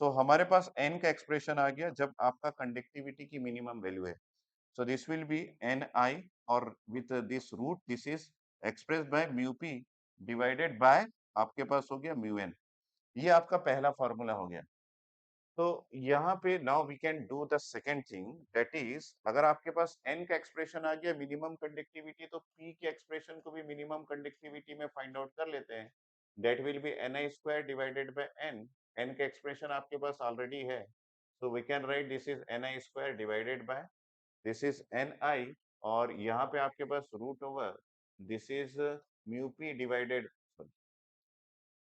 सो हमारे पास एन का एक्सप्रेशन आ गया जब आपका कंडक्टिविटी की मिनिमम वैल्यू है। So this will be N आई और with this root this is express by mu P divided by आपके पास हो गया म्यू एन, ये आपका पहला फॉर्मूला हो गया। तो यहाँ पे now we can do the second thing that is, अगर आपके पास n का एक्सप्रेशन आ गया मिनिमम कंडक्टिविटी तो p के एक्सप्रेशन को भी मिनिमम कंडक्टिविटी में फाइंड आउट कर लेते हैं। That will be N I square divided by n, n का एक्सप्रेशन आपके पास ऑलरेडी है, so we can write this is N I square divided by this is N आई और यहाँ पे आपके पास root over this is mu P divided,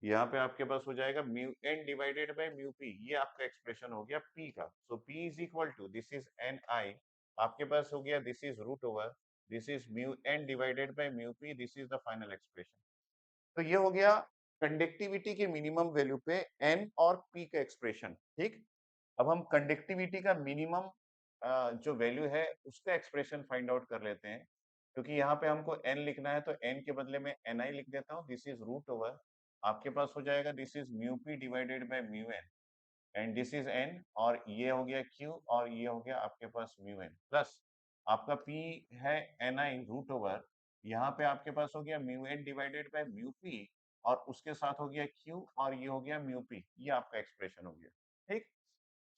यहाँ पे आपके पास हो जाएगा mu n divided by mu P, ये आपका एक्सप्रेशन हो गया p का। So p is equal to this is N i, आपके पास हो गया this is root over this is mu n divided by mu p, this is the final expression. तो ये हो गया कंडक्टिविटी के मिनिमम वैल्यू पे n और p का एक्सप्रेशन, ठीक। अब हम कंडक्टिविटी का मिनिमम जो वैल्यू है उसका एक्सप्रेशन फाइंड आउट कर लेते हैं, क्योंकि यहाँ पे हमको n लिखना है तो n के बदले में ni लिख देता हूँ, दिस इज रूट ओवर आपके पास हो जाएगा this is mu P divided by mu n and this is n और ये हो गया q और ये हो गया आपके पास म्यू एन प्लस आपका p है ni रूट ओवर, यहाँ पे आपके पास हो गया mu n divided by mu P और उसके साथ हो गया q और ये हो गया म्यू पी, ये आपका एक्सप्रेशन हो गया, ठीक।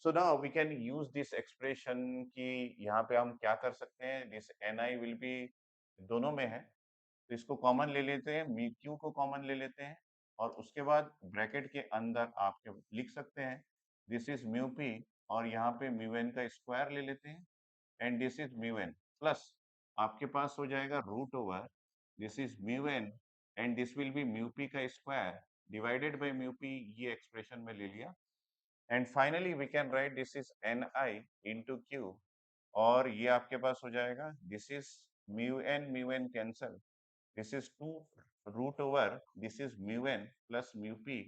So now we can use this expression कि यहाँ पे हम क्या कर सकते हैं, this n i will be दोनों में है तो इसको कॉमन ले लेते हैं, म्यू क्यू को कॉमन ले लेते हैं और उसके बाद ब्रैकेट के अंदर आप लिख सकते हैं दिस इज म्यू पी और यहाँ पे म्यू एन का स्क्वायर ले लेते हैं and this is mu N plus आपके पास हो जाएगा root over this is mu n and this will be mu p का square divided by mu P, ये एक्सप्रेशन में ले लिया। And finally we can write this is N i into q, और ये आपके पास हो जाएगा this is mu n cancel, this is 2 root over this is mu N plus mu P,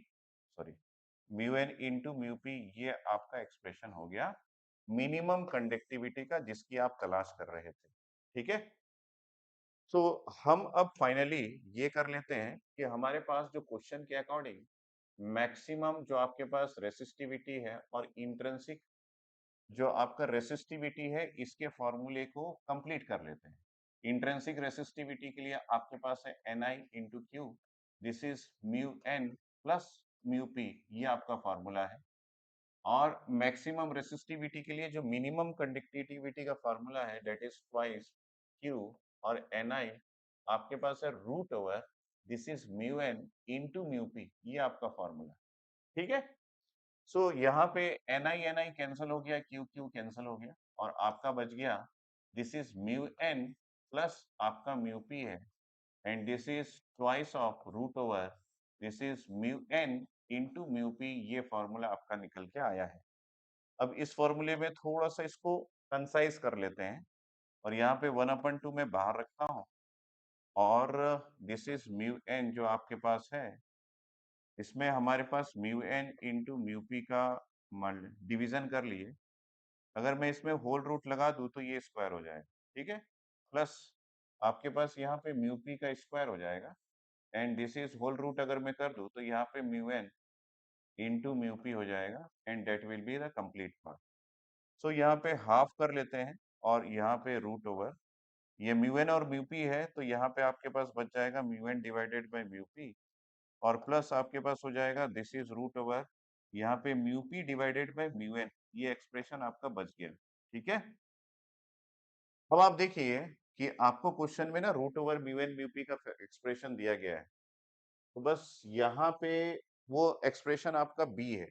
sorry mu n into mu P, ये आपका expression हो गया मिनिमम कंडक्टिविटी का जिसकी आप तलाश कर रहे थे। ठीक है, तो हम अब फाइनली ये कर लेते हैं कि हमारे पास जो क्वेश्चन के अकॉर्डिंग मैक्सिमम जो आपके पास रेसिस्टिविटी है और इंट्रिंसिक जो आपका रेसिस्टिविटी है, इसके फॉर्मूले को कंप्लीट कर लेते हैं। इंट्रिंसिक रेसिस्टिविटी के लिए आपके पास है n i into q, this is mu N plus mu P, ये आपका फॉर्मूला है। और मैक्सिमम रेसिस्टिविटी के लिए जो मिनिमम कंडक्टिविटी का फॉर्मूला है दैट इज ट्वाइस क्यू, और एन आई आपके पास है root over this is mu n into mu P, ये आपका फॉर्मूला। ठीक है, सो यहाँ पे एन आई कैंसिल हो गया, क्यू क्यू कैंसिल हो गया, और आपका बच गया this is mu N plus आपका म्यू पी है, and this is twice of root over this is mu n into mu P, ये फॉर्मूला आपका निकल के आया है। अब इस फॉर्मूले में थोड़ा सा इसको कंसाइज कर लेते हैं, और यहाँ पे 1/2 में बाहर रखता हूँ, और दिस इज म्यू एन जो आपके पास है, इसमें हमारे पास mu n into mu p का डिवीजन कर लिए। अगर मैं इसमें होल रूट लगा दूं तो ये स्क्वायर हो जाएगा। ठीक है, प्लस आपके पास यहाँ पे म्यू पी का स्क्वायर हो जाएगा, and this is whole root अगर मैं कर दूं तो यहाँ पे mu n into mu p हो जाएगा, and that will be the complete part. So यहाँ पे हाफ कर लेते हैं, और यहाँ पे रूट ओवर, ये म्यू एन और म्यू पी है, तो यहाँ पे आपके पास बच जाएगा mu n divided by mu P, और प्लस आपके पास हो जाएगा दिस इज रूट ओवर यहाँ पे mu P divided by mu n, ये एक्सप्रेशन आपका बच गया। ठीक है, अब आप देखिए कि आपको क्वेश्चन में ना root over mu n mu p का एक्सप्रेशन दिया गया है, तो बस यहाँ पे वो एक्सप्रेशन आपका बी है,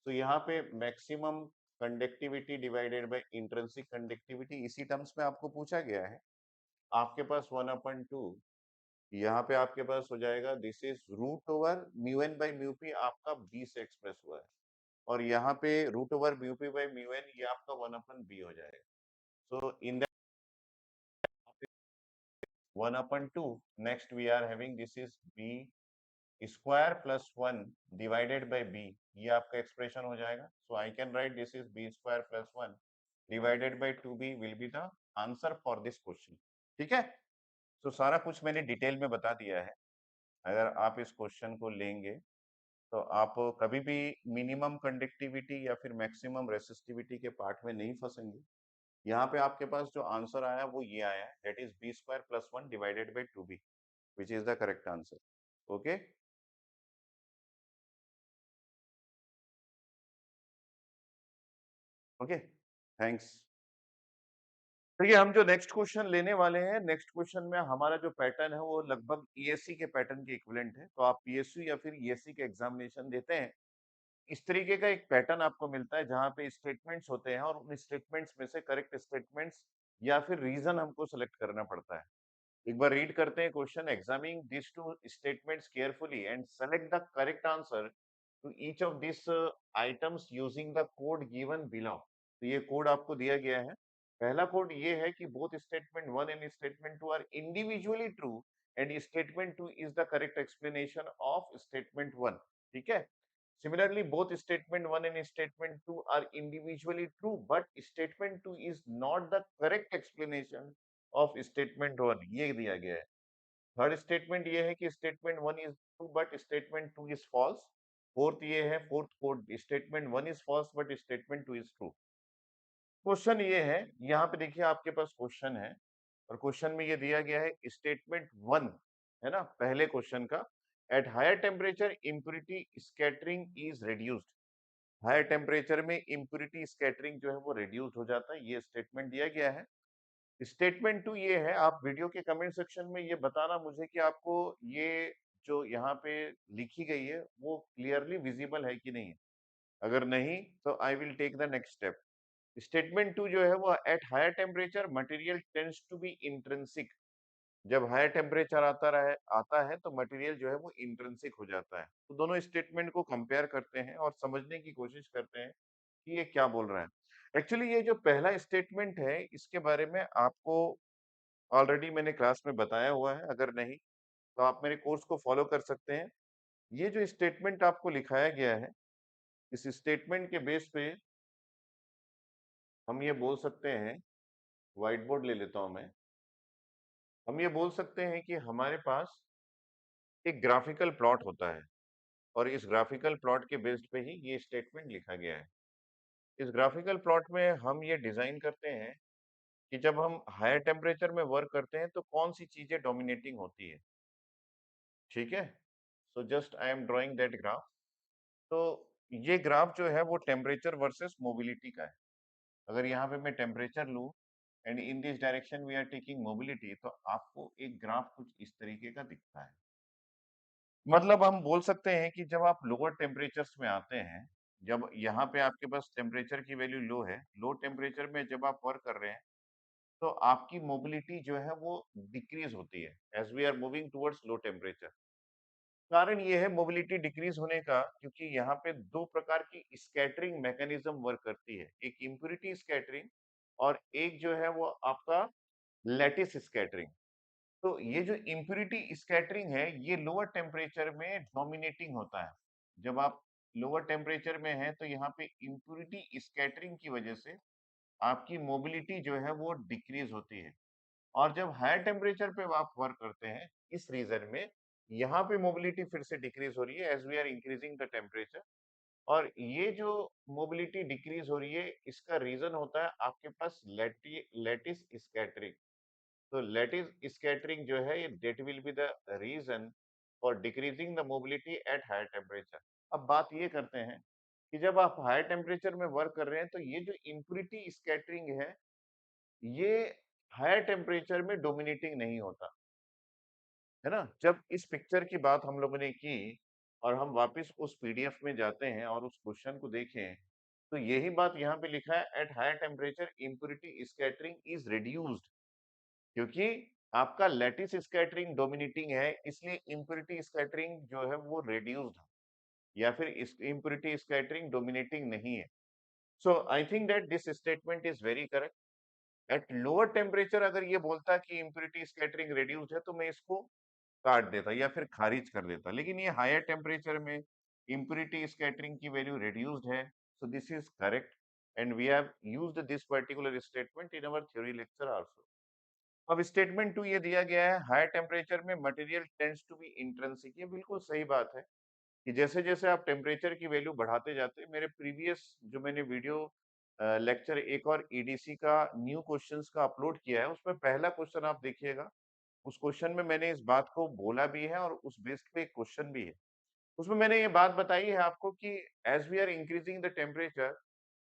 तो यहाँ पे maximum conductivity divided by intrinsic conductivity इसी टर्म्स में आपको पूछा गया है। आपके पास 1/2, यहाँ पे आपके पास हो जाएगा this is root over mu N by mu p, आपका बी से एक्सप्रेस हुआ है, और यहाँ पे root over mu p by mu n, ये आपका 1/b हो जाएगा। So in that 1/2 next we are having this is b square plus 1 divided by b, ये आपका एक्सप्रेशन हो जाएगा। So I can write this is b square plus 1 divided by 2b will be the answer for this question. ठीक है, तो सारा कुछ मैंने डिटेल में बता दिया है। अगर आप इस क्वेश्चन को लेंगे तो आप कभी भी मिनिमम कंडक्टिविटी या फिर मैक्सिमम रेसिस्टिविटी के पार्ट में नहीं फंसेंगे। यहाँ पे आपके पास जो आंसर आया वो ये आया है, that is b square plus 1 divided by 2b, which is the correct answer. Okay, okay, thanks. तो ये हम जो नेक्स्ट क्वेश्चन लेने वाले हैं, नेक्स्ट क्वेश्चन में हमारा जो पैटर्न है वो लगभग ईएससी के पैटर्न के इक्विवेलेंट है। तो आप पीएसयू या फिर ईएससी के एग्जामिनेशन देते हैं, इस तरीके का एक पैटर्न आपको मिलता है जहां पे स्टेटमेंट्स होते हैं, और उन स्टेटमेंट्स में से करेक्ट स्टेटमेंट्स या फिर रीजन हमको सेलेक्ट करना पड़ता है। एक बार रीड करते हैं question, examining this two statements carefully and select the correct answer to each of this items using the code given below. तो ये कोड आपको दिया गया है। पहला कोड ये है कि both statement 1 and statement 2 are individually true and statement 2 is the correct explanation of statement 1। ठीक है, similarly both statement 1 and statement 2 are individually true but statement 2 is not the correct explanation of statement 1, ये दिया गया है। Third statement ये है कि statement 1 is true but statement 2 is false. Fourth ये है, fourth code, statement 1 is false but statement 2 is true. Question ये है, यहाँ पे देखिए आपके पास क्वेश्चन है, और क्वेश्चन में ये दिया गया है स्टेटमेंट 1 है ना, पहले क्वेश्चन का, at higher temperature impurity scattering is reduced. Higher temperature में इम्प्यूरिटी स्कैटरिंग जो है वो रिड्यूस हो जाता है, ये स्टेटमेंट दिया गया है। स्टेटमेंट 2 ये है, आप वीडियो के कमेंट सेक्शन में ये बताना मुझे कि आपको ये जो यहाँ पे लिखी गई है वो क्लियरली विजिबल है कि नहीं है। अगर नहीं तो I will take the next step. Statement 2 जो है वो at higher temperature material tends to be intrinsic. जब हायर टेम्परेचर आता है तो मटेरियल जो है वो इंट्रिंसिक हो जाता है। तो दोनों स्टेटमेंट को कंपेयर करते हैं और समझने की कोशिश करते हैं कि ये क्या बोल रहा है। एक्चुअली ये जो पहला स्टेटमेंट है, इसके बारे में आपको ऑलरेडी मैंने क्लास में बताया हुआ है, अगर नहीं तो आप मेरे कोर्स को फॉलो कर सकते हैं। ये जो स्टेटमेंट आपको लिखाया गया है, इस स्टेटमेंट के बेस पे हम ये बोल सकते हैं, व्हाइट बोर्ड ले लेता हूं मैं। हम ये बोल सकते हैं कि हमारे पास एक ग्राफिकल प्लॉट होता है और इस ग्राफिकल प्लॉट के बेस्ड पे ही ये स्टेटमेंट लिखा गया है। इस ग्राफिकल प्लॉट में हम ये डिजाइन करते हैं कि जब हम हायर टेम्परेचर में वर्क करते हैं तो कौन सी चीजें डोमिनेटिंग होती है। ठीक है, so just I am drawing that graph. तो ये ग्राफ जो है वो टेम्परेचर वर्सेस मोबिलिटी का है। अगर यहाँ पे मैं टेम्परेचर लूँ and in this direction we are taking mobility, तो आपको एक ग्राफ कुछ इस तरीके का दिखता है। मतलब हम बोल सकते हैं कि जब आप लोअर टेम्परेचर्स में आते हैं, जब यहाँ पे आपके पास टेम्परेचर की वैल्यू लो है, लो टेम्परेचर में जब आप वर्क कर रहे हैं, तो आपकी मोबिलिटी जो है वो डिक्रीज होती है as we are moving towards low temperature. कारण ये है मोबिलिटी डिक्रीज होने का, क्योंकि यहाँ पे दो प्रकार की स्कैटरिंग मैकेनिज्म वर्क करती है, एक इम्प्यूरिटी स्कैटरिंग और एक जो है वो आपका लैटिस स्कैटरिंग। तो ये जो इम्प्यूरिटी स्कैटरिंग है, ये लोअर टेम्परेचर में डोमिनेटिंग होता है। जब आप लोअर टेम्परेचर में हैं तो यहाँ पे इम्प्यूरिटी स्कैटरिंग की वजह से आपकी मोबिलिटी जो है वो डिक्रीज होती है। और जब हायर टेम्परेचर पे आप वर्क करते हैं इस रीजन में, यहाँ पे मोबिलिटी फिर से डिक्रीज हो रही है as we are increasing the temperature. और ये जो मोबिलिटी डिक्रीज हो रही है, इसका रीजन होता है आपके पास लैटिस स्कैटरिंग। तो लैटिस स्कैटरिंग जो है, ये that will be the reason for decreasing the mobility at higher temperature. अब बात ये करते हैं कि जब आप हायर टेम्परेचर में वर्क कर रहे हैं तो ये जो इम्प्यूरिटी स्कैटरिंग है, ये हायर टेम्परेचर में डोमिनेटिंग नहीं होता है ना। जब इस पिक्चर की बात हम लोगों ने की और हम वापस उस पीडीएफ में जाते हैं और उस क्वेश्चन को देखें, तो यही बात यहाँ पे लिखा है, at higher temperature impurity scattering is reduced. क्योंकि आपका लैटिस स्कैटरिंग डोमिनेटिंग है, इसलिए इम्प्यूरिटी स्कैटरिंग जो है वो रिड्यूस्ड है, या फिर इस इम्प्यूरिटी स्कैटरिंग डोमिनेटिंग नहीं है। So I think that this statement is very correct. At lower temperature अगर ये बोलता कि इम्प्यूरिटी स्कैटरिंग रिड्यूस्ड है, तो मैं इसको काट देता या फिर खारिज कर देता। लेकिन ये हायर टेम्परेचर में इम्प्यूरिटी स्कैटरिंग की वैल्यू रिड्यूस्ड है, so this is correct and we have used this particular statement in our theory lecture also. अब स्टेटमेंट 2 ये दिया गया है, हायर टेम्परेचर में material tends to be intrinsic. ये बिल्कुल सही बात है कि जैसे-जैसे आप टेम्परेचर की वैल्यू बढ़ाते जाते हैं, मेरे प्रीवियस जो मैंने वीडियो लेक्चर एक और ईडीसी का न्यू क्वेश्चंस का अपलोड किया है, उसमें पहला क्वेश्चन आप देखिएगा। उस क्वेश्चन में मैंने इस बात को बोला भी है और उस बेस्ड पे एक क्वेश्चन भी है। उसमें मैंने ये बात बताई है आपको कि as we are increasing the temperature,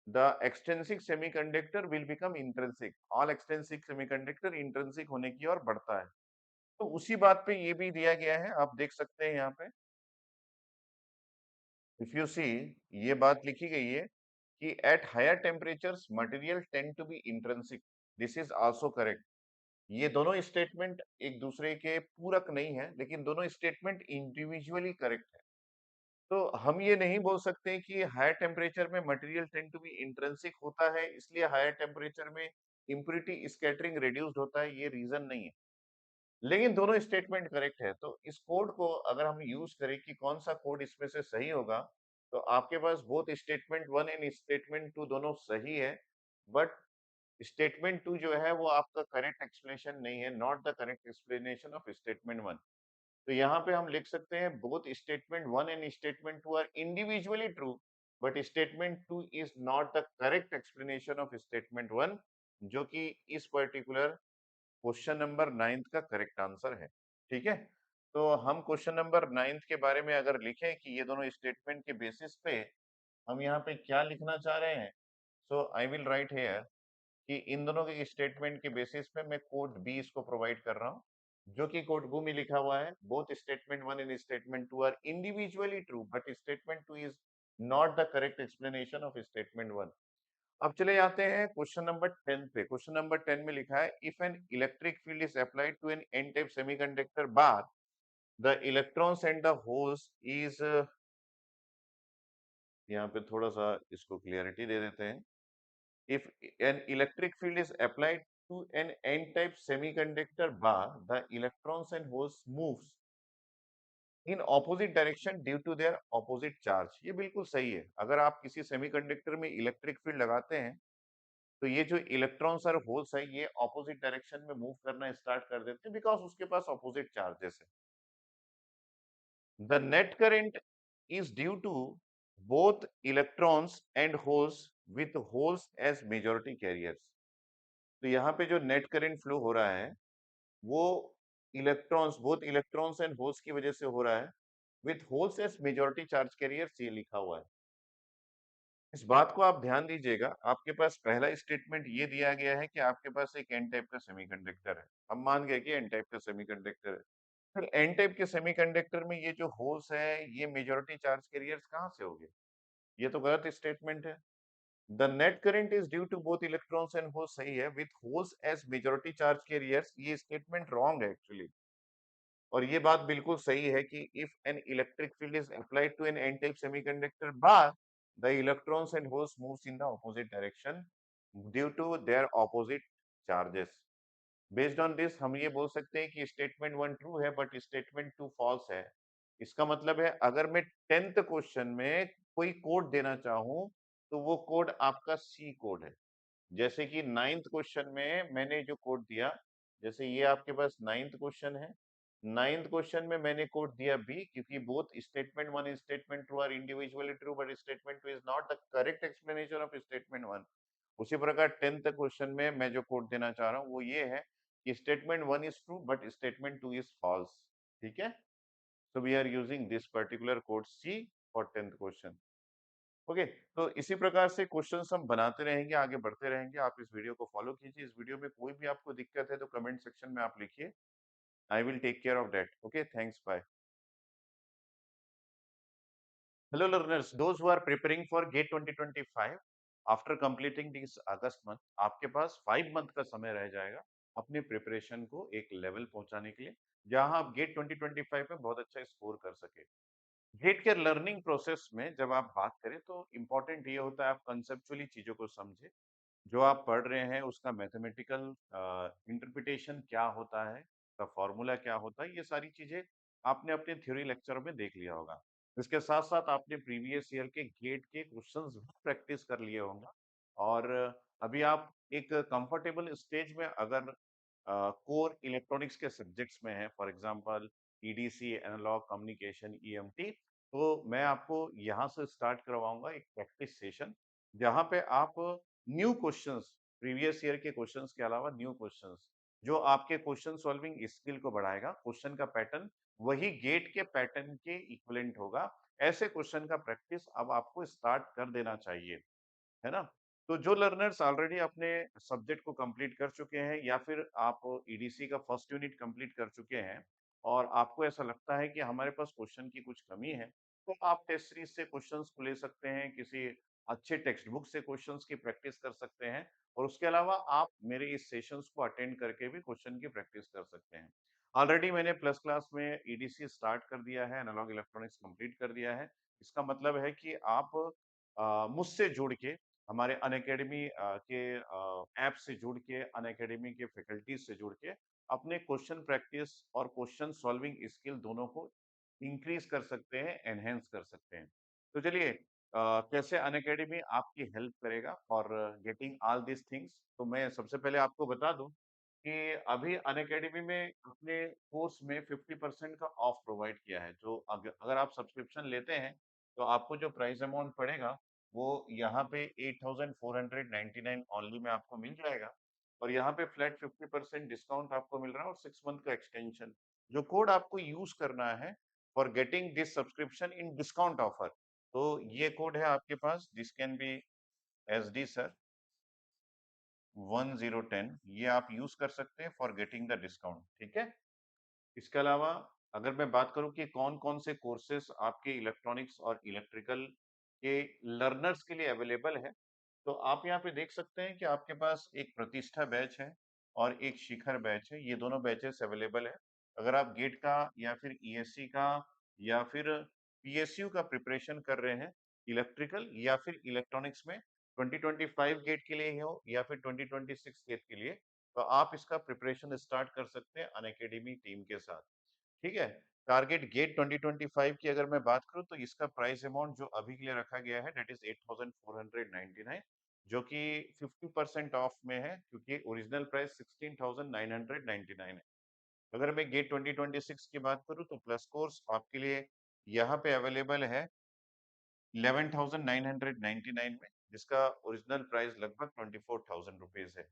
the extrinsic semiconductor will become intrinsic. All extrinsic semiconductor intrinsic होने की ओर बढ़ता है। तो उसी बात पे ये भी दिया गया है, आप देख सकते हैं यहाँ पे। इफ यू सी, ये बात लिखी गई है कि at higher temperatures material tend to be intrinsic. This is also correct. ये दोनों स्टेटमेंट एक दूसरे के पूरक नहीं है, लेकिन दोनों स्टेटमेंट इंडिविजुअली करेक्ट है। तो हम ये नहीं बोल सकते कि हायर टेम्परेचर में material tend to be intrinsic होता है, इसलिए हायर टेम्परेचर में इम्प्यूरिटी स्कैटरिंग रिड्यूस्ड होता है, ये रीजन नहीं है। लेकिन दोनों स्टेटमेंट करेक्ट है। तो इस कोड को अगर हम यूज करें कि कौन सा कोड इसमें से सही होगा, तो आपके पास बोथ स्टेटमेंट 1 एंड स्टेटमेंट 2 दोनों सही है। बट स्टेटमेंट 2 जो है वो आपका करेक्ट एक्सप्लेनेशन नहीं है, not the correct explanation of statement 1। तो यहाँ पे हम लिख सकते हैं, both statement 1 and statement 2 are individually true, but statement 2 is not the correct explanation of statement 1, जो कि इस पर्टिकुलर क्वेश्चन नंबर 9 का करेक्ट आंसर है। ठीक है, तो हम क्वेश्चन नंबर 9 के बारे में अगर लिखें कि ये दोनों स्टेटमेंट के बेसिस पे हम यहाँ पे क्या लिखना चाह रहे हैं, सो आई विल राइट हेयर कि इन दोनों के स्टेटमेंट के बेसिस पे मैं कोड बी इसको प्रोवाइड कर रहा हूँ, जो कि कोड बू में लिखा हुआ है, both statement 1 and statement 2 are individually true, but statement 2 is not the correct explanation of statement 1। अब चले जाते हैं क्वेश्चन नंबर 10 पे। क्वेश्चन नंबर 10 में लिखा है if an electric field is applied to an n type semiconductor bar the electrons and the holes is, यहाँ पे थोड़ा सा इसको क्लियरिटी दे देते हैं। If an electric field is applied to an n type semiconductor bar the electrons and holes moves in opposite direction due to their opposite charge. ये बिल्कुल सही है। अगर आप किसी सेमीकंडक्टर में इलेक्ट्रिक फील्ड लगाते हैं तो ये जो इलेक्ट्रॉन्स और होल्स है ये ऑपोजिट डायरेक्शन में मूव करना स्टार्ट कर देते हैं बिकॉज उसके पास ऑपोजिट चार्जेस है। The net current is due to both electrons and holes with holes as majority carriers. तो यहाँ पे जो नेट करंट फ्लो हो रहा है वो electrons, both electrons and holes की वजह से हो रहा है with holes as majority charge carriers, ये लिखा हुआ है। इस बात को आप ध्यान दीजिएगा। आपके पास पहला स्टेटमेंट ये दिया गया है कि आपके पास एक एन टाइप का सेमीकंडक्टर है। हम मान गए कि एन टाइप का सेमीकंडक्टर है। फिर एन टाइप के सेमीकंडक्टर में ये जो होल्स है ये मेजॉरिटी चार्ज कैरियर्स कहाँ से होंगे? ये तो गलत स्टेटमेंट है। The net current is due to both electrons and holes सही है, with holes as majority charge carriers ये स्टेटमेंट रॉन्ग है एक्चुअली। और ये बात बिल्कुल सही है कि if an electric field is applied to an n type semiconductor bar the electrons and holes moves in the opposite direction due to their opposite charges. Based on this हम ये बोल सकते हैं कि स्टेटमेंट वन ट्रू है but statement to false है। इसका मतलब है अगर मैं 10th क्वेश्चन में कोई कोड देना चाहूं तो वो कोड आपका सी कोड है। जैसे कि 9th क्वेश्चन में मैंने जो कोड दिया, जैसे ये आपके पास 9th क्वेश्चन है। 9th क्वेश्चन में मैंने कोड दिया बी, क्योंकि both statement one and statement two are individually true but statement two is not the correct explanation of statement one. उसी प्रकार 10th क्वेश्चन में मैं जो कोड देना चाह रहा हूँ वो ये है कि statement one is true but statement two is false. ठीक है, so we are using this particular code c for 10th question. Okay, तो इसी प्रकार से क्वेश्चंस हम बनाते रहेंगे, आगे बढ़ते रहेंगे। आप इस वीडियो को फॉलो कीजिए। इस वीडियो में कोई भी आपको दिक्कत है तो कमेंट सेक्शन में आप लिखिए। I will take care of that. Okay, thanks, bye. Hello learners, those who are preparing for GATE 2025 after completing this August month, आपके पास 5 मंथ का समय रह जाएगा अपने प्रिपरेशन को एक लेवल पहुंचाने के लिए जहां आप गेट 2025 में बहुत अच्छा स्कोर कर सके। गेट के लर्निंग प्रोसेस में जब आप बात करें तो इम्पोर्टेंट ये होता है आप कंसेप्चुअली चीजों को समझे। जो आप पढ़ रहे हैं उसका मैथमेटिकल इंटरप्रिटेशन क्या होता है, उसका फॉर्मूला क्या होता है, ये सारी चीजें आपने अपने थ्योरी लेक्चर में देख लिया होगा। इसके साथ साथ आपने प्रीवियस ईयर के गेट के क्वेश्चंस भी प्रैक्टिस कर लिए होंगे। और अभी आप एक कंफर्टेबल स्टेज में अगर कोर इलेक्ट्रॉनिक्स के सब्जेक्ट्स में है, for example EDC, analog communication, EMT, तो मैं आपको यहाँ से स्टार्ट करवाऊंगा एक प्रैक्टिस सेशन जहाँ पे आप न्यू क्वेश्चंस, प्रीवियस ईयर के क्वेश्चंस के अलावा न्यू क्वेश्चंस जो आपके क्वेश्चन सॉल्विंग स्किल को बढ़ाएगा। क्वेश्चन का पैटर्न वही गेट के पैटर्न के इक्विवेलेंट होगा। ऐसे क्वेश्चन का प्रैक्टिस अब आपको स्टार्ट कर देना चाहिए, है ना? तो जो लर्नर्स ऑलरेडी अपने सब्जेक्ट को कंप्लीट कर चुके हैं या फिर आप ईडीसी का फर्स्ट यूनिट कंप्लीट कर चुके हैं और आपको ऐसा लगता है कि हमारे पास क्वेश्चन की कुछ कमी है, तो आप टेस्ट सीरीज से क्वेश्चंस को ले सकते हैं, किसी अच्छे टेक्स्ट बुक से क्वेश्चंस की प्रैक्टिस कर सकते हैं और उसके अलावा आप मेरे इस सेशंस को अटेंड करके भी क्वेश्चन की प्रैक्टिस कर सकते हैं। ऑलरेडी मैंने प्लस क्लास में ईडीसी स्टार्ट कर दिया है, एनालॉग इलेक्ट्रॉनिक्स कंप्लीट कर दिया है। इसका मतलब है कि आप मुझसे जुड़ के, हमारे अनअकैडमी के ऐप से जुड़ के, अनअकैडमी के फैकल्टीज से जुड़ के अपने क्वेश्चन प्रैक्टिस और क्वेश्चन सॉल्विंग स्किल दोनों को इंक्रीज कर सकते हैं, एनहेंस कर सकते हैं। तो चलिए, कैसे अनअकैडमी आपकी हेल्प करेगा for getting all this things, तो मैं सबसे पहले आपको बता दूं कि अभी अनअकैडमी में अपने कोर्स में 50% का ऑफ प्रोवाइड किया है। जो अगर आप सब्सक्रिप्शन लेते हैं तो आपको जो प्राइस अमाउंट पड़ेगा वो यहाँ पे 8499 ओनली में आपको मिल जाएगा। और यहाँ पे फ्लैट 50% डिस्काउंट आपको मिल रहा है और 6 मंथ का एक्सटेंशन। जो कोड आपको यूज करना है for getting this subscription in discount offer, तो ये कोड है आपके पास, this can be S D sir 1010, ये आप यूज कर सकते हैं फॉर गेटिंग द डिस्काउंट। ठीक है, इसके अलावा अगर मैं बात करूं कि कौन कौन से कोर्सेस आपके इलेक्ट्रॉनिक्स और इलेक्ट्रिकल के लर्नर्स के लिए अवेलेबल है, तो आप यहाँ पे देख सकते हैं कि आपके पास एक प्रतिष्ठा बैच है और एक शिखर बैच है। ये दोनों बैचेस अवेलेबल है। अगर आप गेट का या फिर ईएससी का या फिर पीएसयू का प्रिपरेशन कर रहे हैं, इलेक्ट्रिकल या फिर इलेक्ट्रॉनिक्स में 2025 गेट के लिए ही हो या फिर 2026 गेट के लिए, तो आप इसका प्रिपरेशन स्टार्ट कर सकते हैं अनअकैडमी टीम के साथ। ठीक है? टारगेट गेट 2025 की अगर मैं बात करूँ तो इसका प्राइस अमाउंट जो अभी के लिए रखा गया है दैट इज़ 8499, जो कि 50% ऑफ में है क्योंकि ओरिजिनल प्राइस 16999 है। अगर मैं गेट 2026 की बात करूँ तो प्लस कोर्स आपके लिए यहाँ पे अवेलेबल है 11,999 में, जिसका ओरिजिनल प्राइस लगभग 24,000 रुपीज़ है।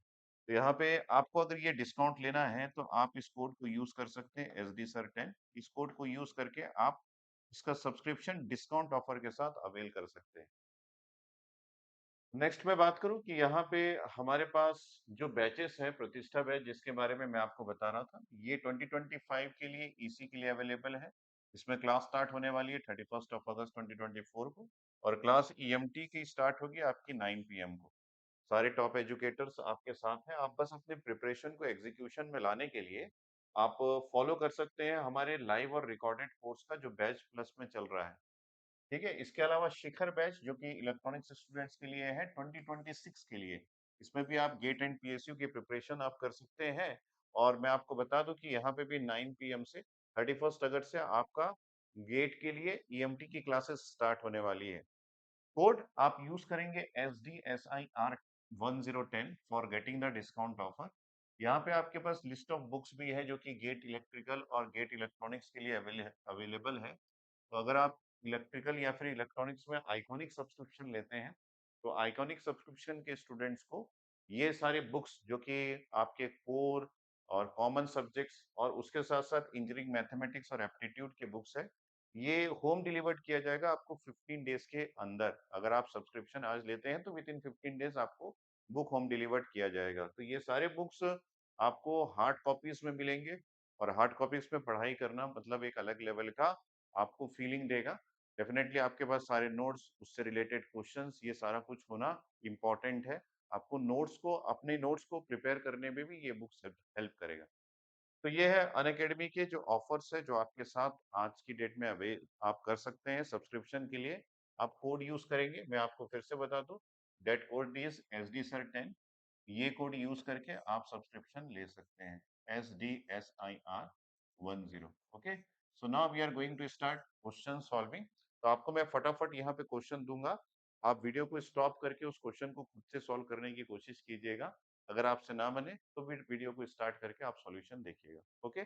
तो यहाँ पे आपको अगर ये डिस्काउंट लेना है तो आप इस कोड को यूज़ कर सकते हैं एसडी सर 10। इस कोड को यूज़ करके आप इसका सब्सक्रिप्शन डिस्काउंट ऑफर के साथ अवेल कर सकते हैं। नेक्स्ट मैं बात करूँ कि यहाँ पे हमारे पास जो बैचेस है, प्रतिष्ठा बैच जिसके बारे में मैं आपको बता रहा था, ये 2025 के लिए ईसी के लिए अवेलेबल है। इसमें क्लास स्टार्ट होने वाली है 31st ऑफ अगस्त 2024 को और क्लास ईएमटी की स्टार्ट होगी आपकी 9 पीएम को। सारे टॉप एजुकेटर्स आपके साथ हैं, आप बस अपने प्रिपरेशन को एग्जीक्यूशन में लाने के लिए आप फॉलो कर सकते हैं हमारे लाइव और रिकॉर्डेड कोर्स का जो बैच प्लस में चल रहा है। ठीक है? इसके अलावा शिखर बैच जो कि इलेक्ट्रॉनिक्स स्टूडेंट्स के लिए है 2026 के लिए। इसमें भी आप गेट एंड पीएसयू की प्रिपरेशन आप कर सकते हैं और मैं आपको बता दूं कि यहाँ पे भी 9 पीएम से 31st अगस्त से आपका गेट के लिए ईएमटी की क्लासेस स्टार्ट होने वाली है। कोड आप यूज करेंगे SDSIR1010 for getting the discount offer. यहाँ पे आपके पास लिस्ट ऑफ बुक्स भी है जो कि गेट इलेक्ट्रिकल और गेट इलेक्ट्रॉनिक्स के लिए अवेलेबल है। तो अगर आप इलेक्ट्रिकल या फिर इलेक्ट्रॉनिक्स में आइकॉनिक सब्सक्रिप्शन लेते हैं, तो आइकॉनिक सब्सक्रिप्शन के स्टूडेंट्स को ये सारे बुक्स जो कि आपके कोर और कॉमन सब्जेक्ट्स और उसके साथ-साथ इंजीनियरिंग मैथमेटिक्स और एप्टीट्यूड के बुक्स है, ये होम डिलीवर्ड किया जाएगा आपको 15 डेज़ के अंदर। अगर आप सब्सक्रिप्शन आज लेते हैं, तो विथिन 15 डेज़ आपको बुक होम डिलीवर्ड किया जाएगा। तो ये सारे बुक्स आपको हार्ड कॉपीज़ में मिलेंगे और हार्ड कॉपीज़ में पढ़ाई करना मतलब एक अलग लेवल का आपको फीलिंग देगा। डेफ़िनेटली आपके पास सारे नोट्स, उससे रिलेटेड क्वेश्चंस ये सारा कुछ होना इम्पोर्टेंट है। आपको नोट्स को अपने नोट्स को प्रिपेयर करने में भी ये बुक्स हेल्प हेल्प करेगा। तो ये है अनअकैडमी के जो ऑफर्स है जो आपके साथ आज की डेट में अवेल आप कर सकते हैं सब्सक्रिप्शन के लिए। आप कोड यूज़ करेंगे, मैं आपको फिर से बता दूँ, दैट कोड इज़ एसडीसर10। ये कोड यूज़ करके आप सब्सक्रिप्शन ले सकते हैं। SDSIR10। Okay? So now we are going to start question solving. तो आपको मैं फटाफट यहाँ पे क्वेश्चन दूँगा। आप वीडियो को स्टॉप करके उस क्वेश्चन को खुद से सॉल्व करने की कोशिश कीजिएगा। अगर आपसे ना बने तो फिर वीडियो को स्टार्ट करके आप सॉल्यूशन देखिएगा। ओके?